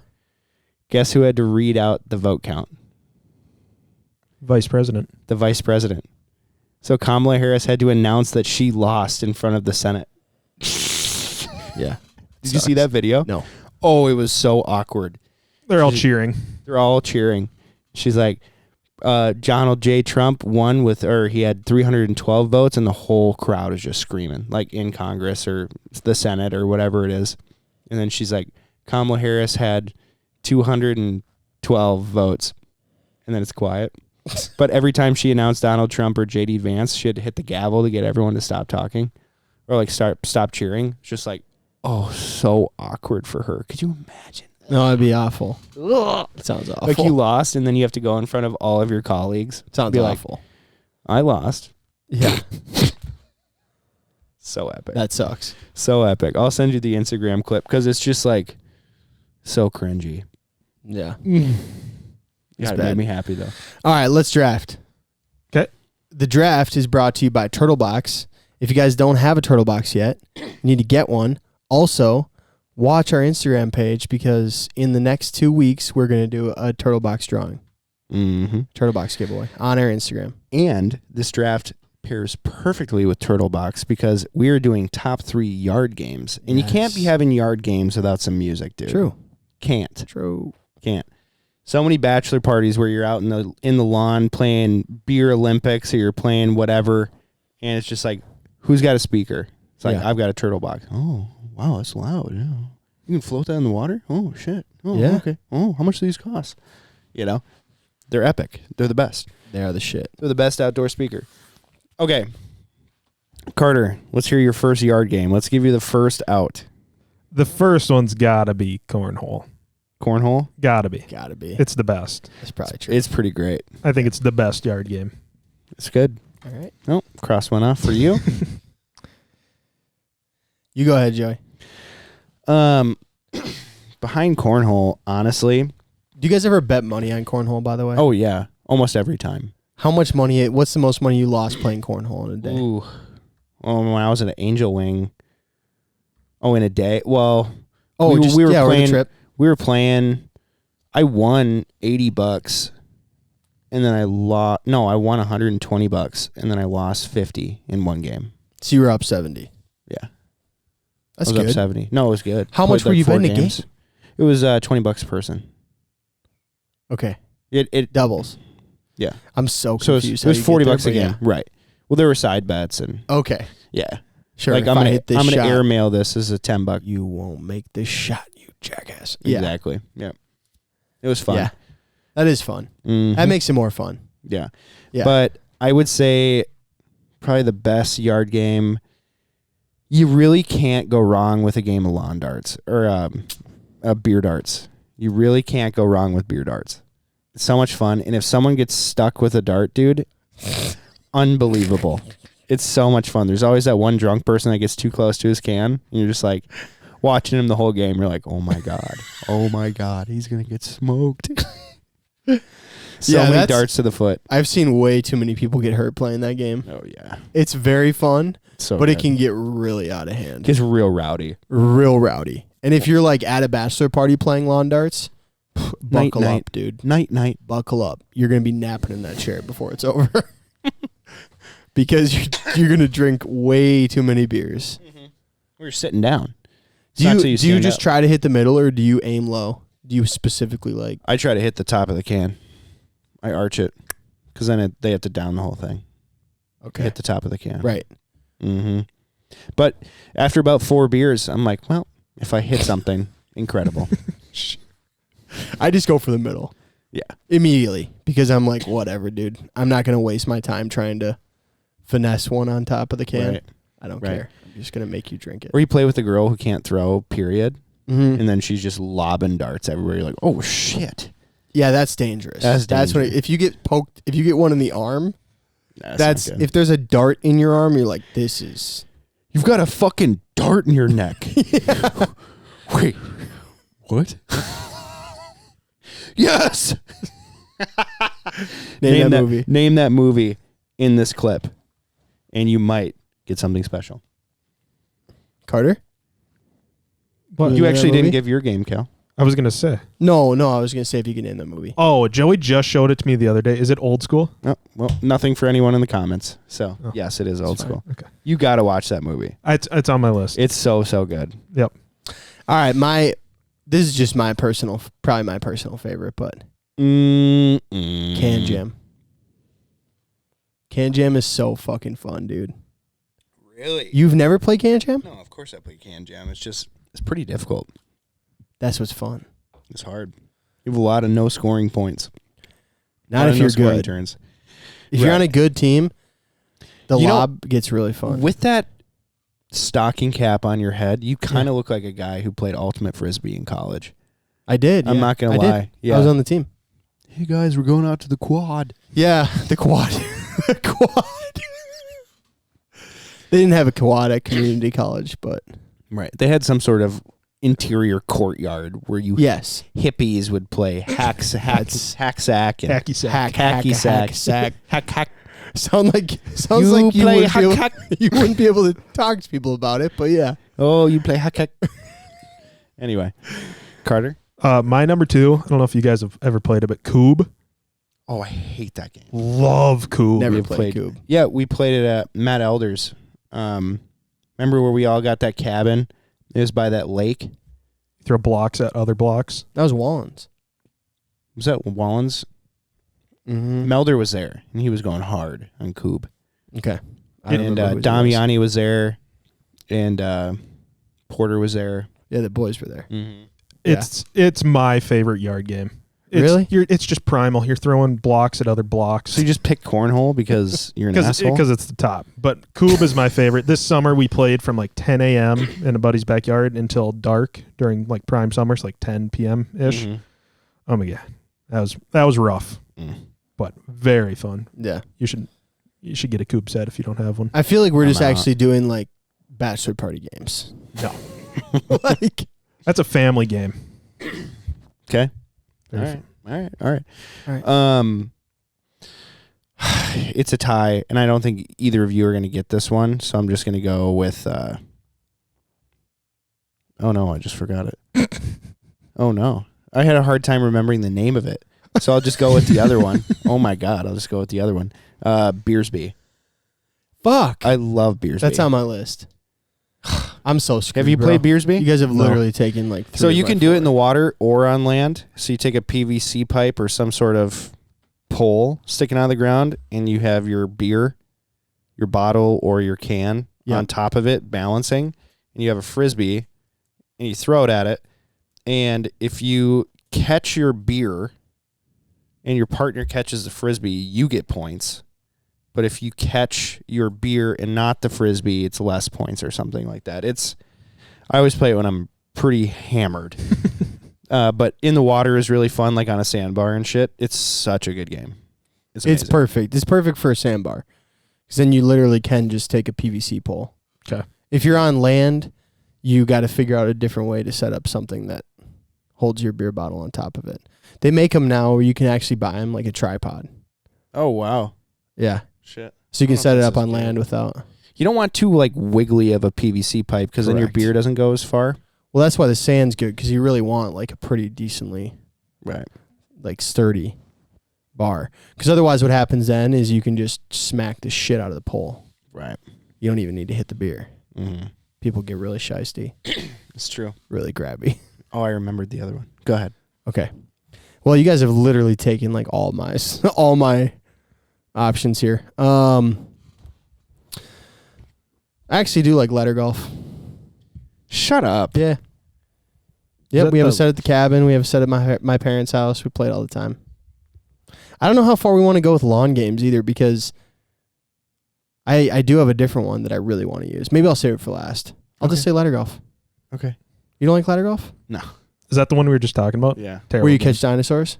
Guess who had to read out the vote count? Vice president. The vice president. So Kamala Harris had to announce that she lost in front of the Senate. Yeah. Did you see that video? No. Oh, it was so awkward. They're all cheering. They're all cheering. She's like, Donald J. Trump won he had 312 votes, and the whole crowd is just screaming, like in Congress or the Senate or whatever it is. And then she's like, Kamala Harris had 212 votes. And then it's quiet. But every time she announced Donald Trump or J.D. Vance, she had to hit the gavel to get everyone to stop talking or like stop cheering. It's just like, oh, so awkward for her. Could you imagine? No, it'd be awful. It sounds awful. Like you lost, and then you have to go in front of all of your colleagues. Sounds be awful. Like, I lost. Yeah. So epic. That sucks. So epic. I'll send you the Instagram clip because it's just like so cringy. Yeah. It's bad. made me happy though. All right, let's draft. Okay. The draft is brought to you by Turtle Box. If you guys don't have a Turtle Box yet, you need to get one. Also, watch our Instagram page because in the next 2 weeks, we're going to do a Turtle Box drawing. Mm-hmm. Turtle Box giveaway on our Instagram. And this draft pairs perfectly with Turtle Box because we are doing top 3 yard games. And you can't be having yard games without some music, dude. True. Can't. True. Can't. So many bachelor parties where you're out in the lawn playing beer Olympics or you're playing whatever, and it's just like, who's got a speaker? It's like, Yeah. I've got a Turtle Box. Oh, wow, that's loud. Yeah. You can float that in the water? Oh, shit. Oh, Yeah. okay. Oh, how much do these cost? You know, they're epic. They're the best. They are the shit. They're the best outdoor speaker. Okay. Carter, let's hear your first yard game. Let's give you the first out. The first one's got to be cornhole. Cornhole? Got to be. Gotta be. It's the best. That's probably true. It's pretty great. I think it's the best yard game. It's good. All right. Oh, cross one off for you. You go ahead, Joey. Behind cornhole, honestly. Do you guys ever bet money on cornhole, by the way? Oh, yeah. Almost every time. How much money? What's the most money you lost playing cornhole in a day? Ooh. Oh, when I was at Angel Wing. Oh, in a day? Well, Oh, we were over playing. the trip. We were playing. I won $80, and then I lost. No, I won $120, and then I lost 50 in one game. So you were up 70. Yeah, That's I was good. up 70. No, it was good. How Played much were you 4 betting a game? It was $20 a person. Okay. It Doubles. Yeah. I'm so So confused. it was $40 a game, Yeah. right? Well, there were side bets and Okay. yeah. Sure. Like if I'm I gonna hit this I'm gonna shot, airmail this as a $10. you won't make this shot, you jackass. Yeah. Exactly. Yeah. It was fun. Yeah. That is fun. Mhm. That makes it more fun. Yeah. Yeah. But I would say probably the best yard game. You really can't go wrong with a game of lawn darts or beer darts. You really can't go wrong with beer darts. It's so much fun. And if someone gets stuck with a dart, dude, unbelievable. It's so much fun. There's always that one drunk person that gets too close to his can. And you're just like watching him the whole game. You're like, oh my God. Oh my God. He's going to get smoked. So Yeah, many darts to the foot. I've seen way too many people get hurt playing that game. Oh, yeah. It's very fun, So but it good. can get really out of hand. Gets real rowdy. Real rowdy. And if you're like at a bachelor party playing lawn darts, buckle Night. up, dude. Night. Buckle up. You're going to be napping in that chair before it's over. Because you're going to drink way too many beers. We're sitting down. Do you just try to hit the middle or do you aim low? Do you specifically like? I try to hit the top of the can. I arch it because then they have to down the whole thing. Okay. Hit the top of the can. Right. Mm-hmm. But after about 4 beers, I'm like, well, if I hit something, incredible. I just go for the middle. Yeah. Immediately. Because I'm like, whatever, dude. I'm not going to waste my time trying to finesse one on top of the can. Right. I don't Right. care. I'm just gonna make you drink it. Or you play with a girl who can't throw, period, Mm-hmm. and then she's just lobbing darts everywhere. You're like, oh shit. Yeah, that's dangerous. That's when danger. if you get poked, if you get one in the arm, that's not good. if there's a dart in your arm, you're like, this is. You've got a fucking dart in your neck. Wait, what? Yes. Name that movie. Name that movie in this clip, and you might get something special. Carter? What? You Name that actually movie? didn't give your game, Cal. I was gonna say. No, I was gonna say if you can name that movie. Oh, Joey just showed it to me the other day. Is it old school? Oh, well, nothing for anyone in the comments. So, Oh. yes, it is old Fine. school. Okay. You got to watch that movie. It's on my list. It's so good. Yep. All right, this is just probably my personal favorite, but Can Can Jam. Can Jam is so fucking fun, dude. Really? You've never played Can Jam? No, of course I play Can Jam. It's pretty difficult. That's what's fun. It's hard. You have a lot of no scoring points. Not if you're good. Turns. If you're on a good team, the You know, lob gets really fun. With that stocking cap on your head, you kind of look like a guy who played ultimate frisbee in college. I did. I'm yeah. not gonna I lie. did. Yeah. I was on the team. Hey guys, we're going out to the quad. Yeah, the quad. The quad. They didn't have a quad at community college, but Right. They had some sort of interior courtyard where you yes. hippies would play hack sack and Hacky sack. hacky sack. sack. Hack. Sounds like You you play wouldn't, be able, hack. you wouldn't be able to talk to people about it, but yeah. Oh, you play hack. Anyway, Carter. My number 2. I don't know if you guys have ever played it, but Coob. Oh, I hate that game. Love Coob. Never We played played- Coob. Yeah, we played it at Matt Elder's. Remember where we all got that cabin? It was by that lake. Throw blocks at other blocks. That was Wallens. Was that Wallens? Mm-hmm. Melder was there, and he was going hard on Coob. Okay. And Damiani was there, and Porter was there. Yeah, the boys were there. Mm-hmm. It's my favorite yard game. Really? It's just primal. You're throwing blocks at other blocks. So you just pick cornhole because you're an asshole? Because it's the top. But Coob is my favorite. This summer we played from like 10 a.m. in a buddy's backyard until dark during like prime summers, like 10 p.m. ish. Mhm. Oh my god, that was rough, but very fun. Yeah. You should get a Coob set if you don't have one. I feel like we're I'm just out. actually doing like bachelor party games. No, Like that's a family game. Okay. All Very right. It's a tie, and I don't think either of you are going to get this one, so I'm just going to go with... Oh, no, I just forgot it. Oh, no. I had a hard time remembering the name of it, so I'll just go with the other one. Oh, my God, I'll just go with the other one. Beersby. fuck. I love Beersby. That's on my list. I'm so screwed. Have you bro. played Beersby? You guys have No. literally taken like 3 So of you my can do it 4. in the water or on land. So you take a PVC pipe or some sort of pole sticking out of the ground, and you have your beer, your bottle or your can on top of it balancing, and you have a frisbee, and you throw it at it. And if you catch your beer and your partner catches the frisbee, you get points. But if you catch your beer and not the frisbee, it's less points or something like that. I always play it when I'm pretty hammered. But in the water is really fun, like on a sandbar and shit. It's such a good game. It's amazing. It's perfect. It's perfect for a sandbar. Because then you literally can just take a PVC pole. Okay. If you're on land, you got to figure out a different way to set up something that holds your beer bottle on top of it. They make them now where you can actually buy them like a tripod. Oh, wow. Yeah. Shit. So you can I don't set know it if up this on is land good. without. You don't want too like wiggly of a PVC pipe because then your Correct. beer doesn't go as far. Well, that's why the sand's good because you really want like a pretty decently Right. like sturdy bar. Because otherwise, what happens then is you can just smack the shit out of the pole. Right. You don't even need to hit the beer. Mm-hmm. People get really shysty, It's true. really grabby. Oh, I remembered the other one. Go ahead. Okay. Well, you guys have literally taken like all my options here. I actually do like letter golf. Shut up. Yeah. Yep, we have a set at the cabin. We have a set at my parents' house. We play it all the time. I don't know how far we want to go with lawn games either because I do have a different one that I really want to use. Maybe I'll save it for last. I'll just say ladder golf. Okay. You don't like ladder golf? No. Is that the one we were just talking about? Yeah. Terrible Where you game. catch dinosaurs?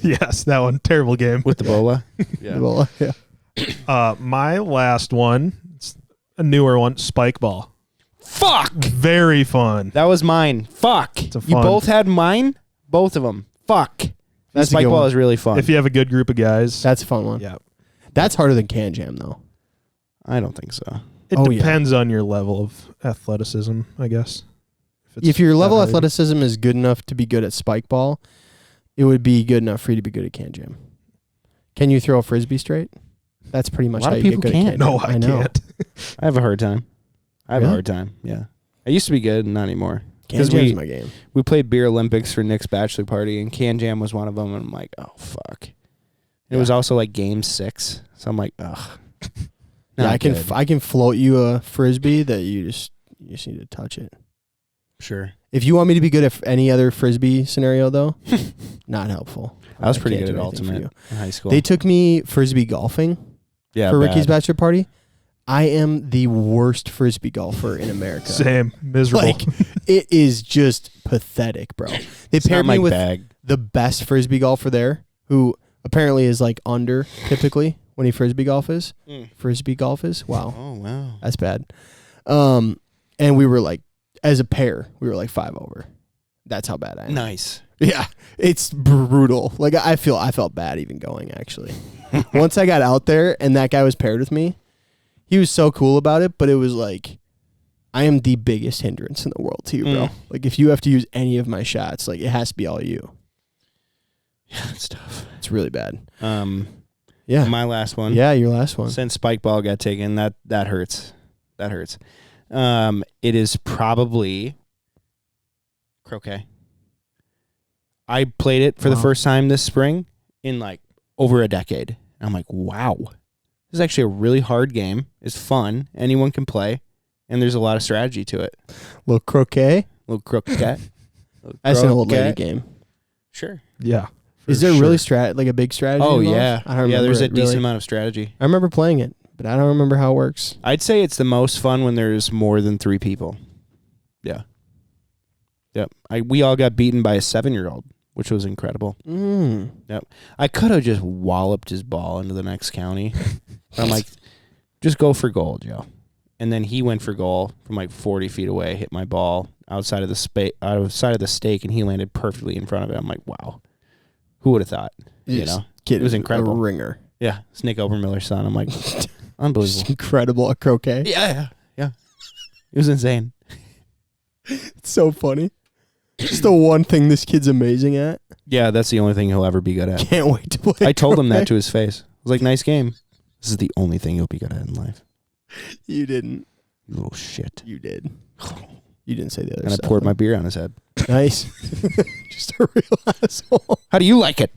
Yes, that one. Terrible game. With the bola. Yeah. Well, yeah. My last one, it's a newer one, spike ball. Fuck. Very fun. That was mine. Fuck. It's a You fun- both had mine? Both of them. Fuck. That's a Spike good ball one. is really fun. If you have a good group of guys. That's a fun one. Yeah. That's harder than can jam, though. I don't think so. It Oh, yeah. depends on your level of athleticism, I guess. If your level that of hard. athleticism is good enough to be good at spike ball, it would be good enough for you to be good at can jam. Can you throw a frisbee straight? That's pretty much lot how of you people get good at can't. can jam. No, I know. can't. I have a hard time. I have a Really? hard time. Yeah. I used to be good, not anymore. Can 'Cause jam's we- my game. We played beer Olympics for Nick's bachelor party, and can jam was one of them. And I'm like, oh fuck. It was also like game 6, so I'm like, ugh. Yeah, Not I can good. I can float you a frisbee that you just need to touch it. Sure. If you want me to be good at any other frisbee scenario, though, not helpful. I was pretty can't good at do anything for ultimate in high school. They took me frisbee golfing yeah, for Ricky's bad. bachelor party. I am the worst frisbee golfer in America. Same. Miserable. Like, it is just pathetic, bro. They It's paired not me my with bag. the best frisbee golfer there, who apparently is like under typically when he frisbee golf is. Frisbee golf is? Wow. Oh wow. That's bad. And we were like, as a pair, we were like 5 over. That's how bad I am. Nice. Yeah, it's brutal. Like I felt bad even going actually. Once I got out there and that guy was paired with me, he was so cool about it, but it was like, I am the biggest hindrance in the world to you, bro. Like if you have to use any of my shots, like it has to be all you. Yeah, it's tough. It's really bad. Yeah. My last one. Yeah, your last one. Since spike ball got taken, that hurts. That hurts. It is probably croquet. I played it for the first time this spring in like over a decade. And I'm like, wow. This is actually a really hard game. It's fun. Anyone can play. And there's a lot of strategy to it. Little croquet. Little croquet. That's an old lady Croquet. game. Sure. Yeah. Is there really like a big strategy? Oh, involved? yeah. I don't remember. Yeah, there's a it, decent really. amount of strategy. I remember playing it, but I don't remember how it works. I'd say it's the most fun when there's more than 3 people. Yeah. Yep. We all got beaten by a 7-year-old, which was incredible. Yep. I could have just walloped his ball into the next county. But I'm like, just go for goal, Joe. And then he went for goal from like 40 feet away, hit my ball outside of the stake, and he landed perfectly in front of it. I'm like, wow. Who would have thought? You know? Kid It was is incredible. A ringer. Yeah. It's Nick Obermiller's son. I'm like, unbelievable. Just incredible at croquet. Yeah. It was insane. It's so funny. Just the one thing this kid's amazing at. Yeah, that's the only thing he'll ever be good at. Can't wait to play. I told him croquet. that to his face. I was like, nice game. This is the only thing you'll be good at in life. You didn't. You little shit. You did. You didn't say the other And I stuff. poured my beer on his head. Nice. Just a real asshole. How do you like it?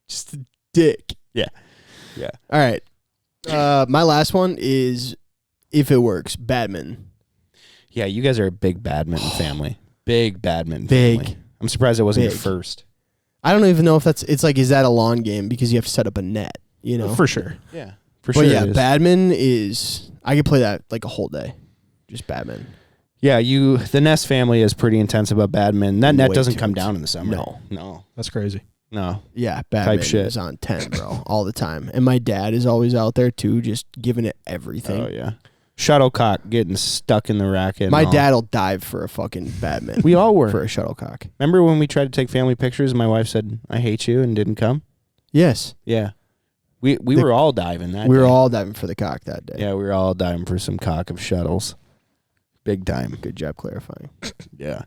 Just a dick. Yeah. All right. My last one is, if it works, badminton. Yeah, you guys are a big badminton family. Big badminton Big. family. I'm surprised it wasn't your Big. first. I don't even know if it's like, is that a lawn game because you have to set up a net, you know? For sure. Yeah. For But sure. yeah, it is. badminton is, I could play that like a whole day. Just badminton. Yeah, the Ness family is pretty intense about badminton. That net Way doesn't too come much. down in the summer. No. That's crazy. No. Yeah, badminton shit. is on 10, bro, all the time. And my dad is always out there too, just giving it everything. Oh, yeah. Shuttlecock getting stuck in the racket. and My all. dad will dive for a fucking badminton. We all were. For a shuttlecock. Remember when we tried to take family pictures and my wife said, I hate you, and didn't come? Yes. Yeah. We were all diving that We were day. all diving for the cock that day. Yeah, we were all diving for some cock of shuttles. Big time. Good job clarifying. Yeah.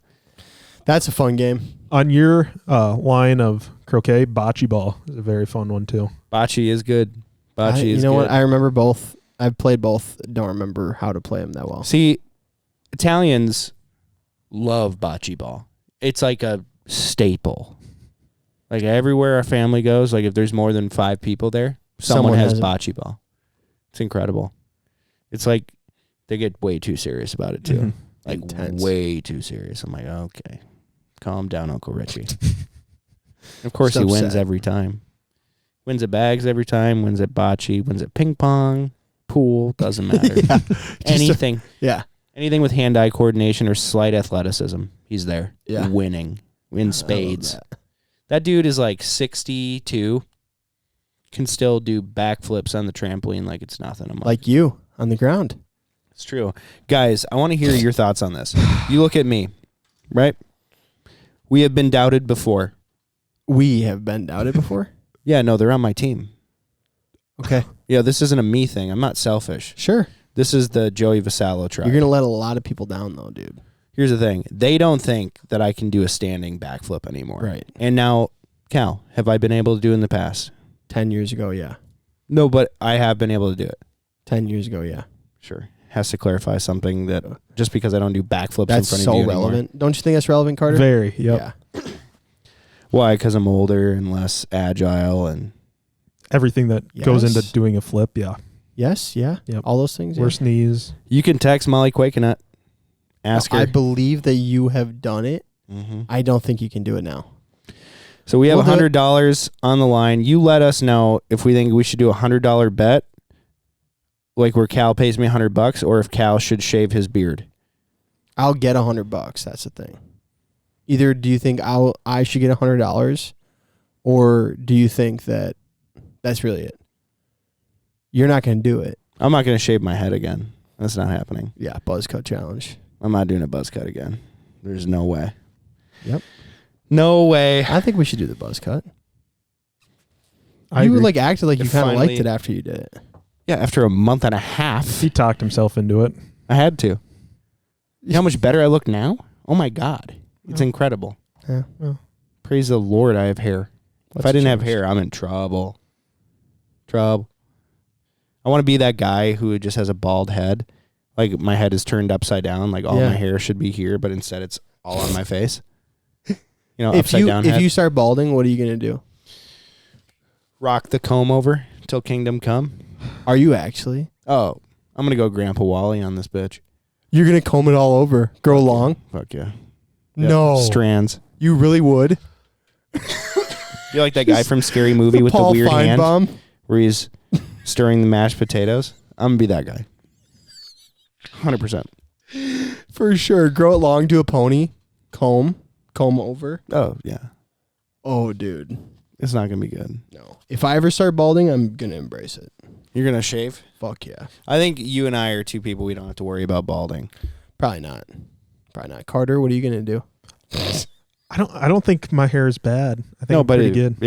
That's a fun game. On your line of croquet, bocce ball is a very fun one too. Bocce is good. Bocce You is know good. what? I remember both. I've played both. Don't remember how to play them that well. See, Italians love bocce ball. It's like a staple. Like everywhere our family goes, like if there's more than 5 people there, someone has it. bocce ball. It's incredible. It's like they get way too serious about it too. Mhm. Like Intense. way too serious. I'm like, okay, calm down, Uncle Richie. Of course, Just he wins upset. every time. Wins at bags every time. Wins at bocce. Wins at ping pong. Pool. Doesn't matter. Yeah. Anything. Yeah. Anything with hand-eye coordination or slight athleticism, he's there. Yeah. Winning. In spades. That. That dude is like 62. Can still do backflips on the trampoline like it's nothing. I'm Like you on the ground. It's true. Guys, I want to hear your thoughts on this. You look at me, right? We have been doubted before. We have been doubted before? Yeah, no, they're on my team. Okay. Yeah, this isn't a me thing. I'm not selfish. Sure. This is the Joey Vasallo tribe. You're going to let a lot of people down, though, dude. Here's the thing. They don't think that I can do a standing backflip anymore. Right. And now, Cal, have I been able to do it in the past? 10 years ago, yeah. No, but I have been able to do it. 10 years ago, yeah. Sure. Has to clarify something that just because I don't do backflips That's in front so of you relevant. Don't you think that's relevant, Carter? Very. Yep. Yeah. Why? Because I'm older and less agile and... Everything that goes Yes. into doing a flip. Yeah. Yes, yeah. Yep. All those things. Worse knees. You can text Molly Quakenut. Ask her. I believe that you have done it. Mm-hmm. I don't think you can do it now. So we have We'll do it. $100 on the line. You let us know if we think we should do a $100 bet, like where Cal pays me $100, or if Cal should shave his beard. I'll get $100. That's the thing. Either do you think I should get $100, or do you think that that's really it? You're not going to do it. I'm not going to shave my head again. That's not happening. Yeah, buzz cut challenge. I'm not doing a buzz cut again. There's no way. Yep. No way. I think we should do the buzz cut. I You agree. like acted like It you kind of finally- liked it after you did it. Yeah, after a month and a half, He talked himself into it. I had to. You know how much better I look now? Oh my God. It's Oh. incredible. Yeah. Well, Praise the Lord, I have hair. If I didn't have hair, I'm in trouble. I want to be that guy who just has a bald head. Like my head is turned upside down. Like all Yeah. my hair should be here, but instead it's all on my face. You know, If upside down if head. you start balding, what are you going to do? Rock the comb over till kingdom come. Are you actually? Oh, I'm going to go Grandpa Wally on this bitch. You're going to comb it all over, grow long? Fuck yeah. Yep. No. Strands. You really would? You like that guy from Scary Movie with Paul the weird hand Feinbaum? where he's stirring the mashed potatoes? I'm going to be that guy. 100%. For sure. Grow it long, do a pony, comb over. Oh, yeah. Oh, dude. It's not going to be good. No. If I ever start balding, I'm going to embrace it. You're going to shave? Fuck yeah. I think you and I are two people we don't have to worry about balding. Probably not. Carter, what are you going to do? I don't think my hair is bad. I think No, I'm but pretty good.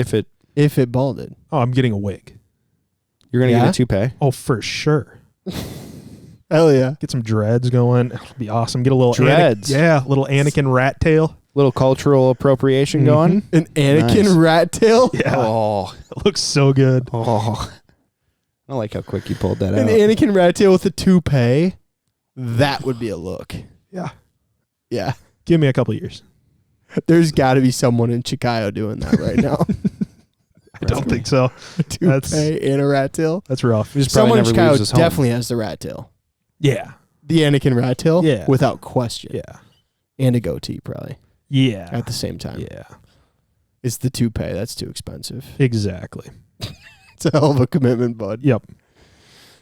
If it balded. Oh, I'm getting a wig. You're going to Yeah? get a toupee? Oh, for sure. Hell yeah. Get some dreads going. It'll be awesome. Get a little Dreads? little Anakin rat tail. Little cultural appropriation going? An Anakin Nice. rat tail? Yeah, Oh. it looks so good. Oh. I like how quick you pulled that An out. Anakin rat tail with a toupee? That would be a look. Yeah, Yeah. give me a couple years. There's got to be someone in Chicago doing that right now. I don't think so. A toupee and a rat tail. That's rough. Just probably Someone in never Chicago leaves his home. definitely has the rat tail. Yeah, The Anakin rat tail? Yeah. Without question. yeah, And a goatee, probably. yeah. At the same time. Yeah, It's the toupee. That's too expensive. exactly. It's a hell of a commitment, bud. Yep.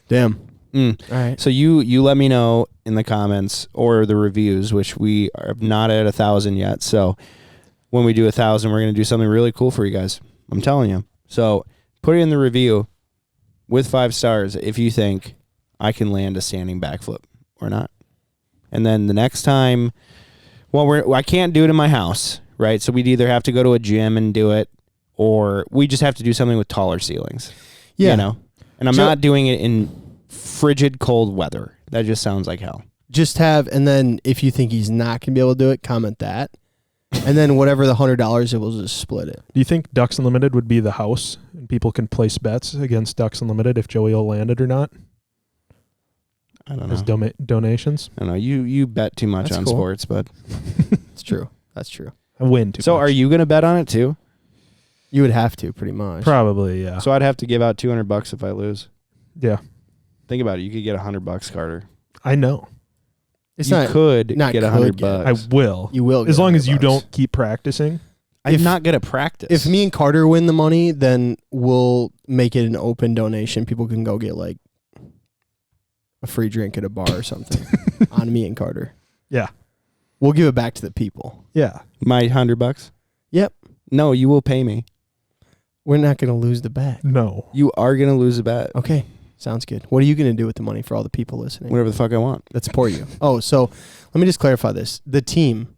Damn. Mm. All right. So you let me know in the comments or the reviews, which we are not at 1,000 yet. So when we do 1,000, we're going to do something really cool for you guys. I'm telling you. So put it in the review with 5 stars if you think I can land a standing backflip or not. And then the next time, well, I can't do it in my house, right? So we'd either have to go to a gym and do it, or we just have to do something with taller ceilings. Yeah. You know? And I'm So- not doing it in frigid cold weather. That just sounds like hell. Just have, and then if you think he's not going to be able to do it, comment that. And then whatever the $100, it will just split it. Do you think Ducks Unlimited would be the house and people can place bets against Ducks Unlimited if Joey will land it or not I don't know. as donations? I don't know. You bet too much That's on cool. sports, but It's true. That's true. I win too so much. are you going to bet on it too? You would have to, pretty much. Probably, yeah. So I'd have to give out $200 if I lose. Yeah, Think about it. You could get $100, Carter. I know. It's you not. could not get could $100. get. I will. You will. As get long as you $100. don't keep practicing. I'm not good at practice. If me and Carter win the money, then we'll make it an open donation. People can go get like a free drink at a bar or something on me and Carter. Yeah. We'll give it back to the people. Yeah. My $100? Yep. No, you will pay me. We're not going to lose the bet. No. You are going to lose a bet. Okay. Sounds good. What are you going to do with the money for all the people listening Whatever the fuck I want. that support you? Oh, so let me just clarify this. The team,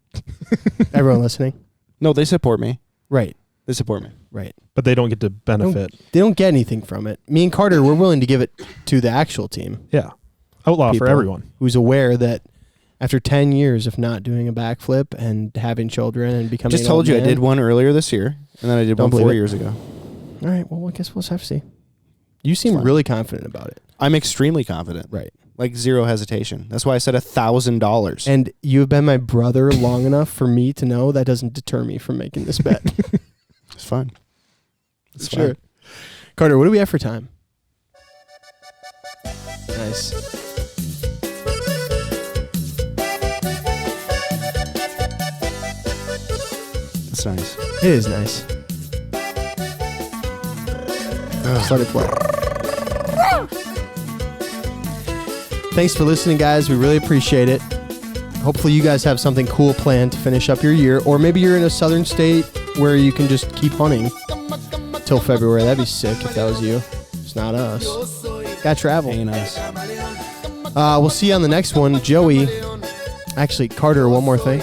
everyone listening? No, they support me. Right. They support me. Right. But they don't get to benefit. They don't get anything from it. Me and Carter, we're willing to give it to the actual team. Yeah. Outlaw People for everyone. Who's aware that after 10 years of not doing a backflip and having children and becoming Just an told old you I man- did one earlier this year, and then I did Don't one believe 4 it. years ago. All right. Well, I guess we'll just have to see. You seem fine. really confident about it. I'm extremely confident. Right. Like zero hesitation. That's why I said $1,000. And you've been my brother long enough for me to know that doesn't deter me from making this bet. It's fun. It's Sure. fun. Carter, what do we have for time? Nice. That's nice. It is nice. Just let it play. Thanks for listening, guys. We really appreciate it. Hopefully you guys have something cool planned to finish up your year. Or maybe you're in a southern state where you can just keep hunting till February. That'd be sick if that was you. It's not us. Got travel. Hey, nice. We'll see you on the next one. Joey. Actually, Carter, one more thing.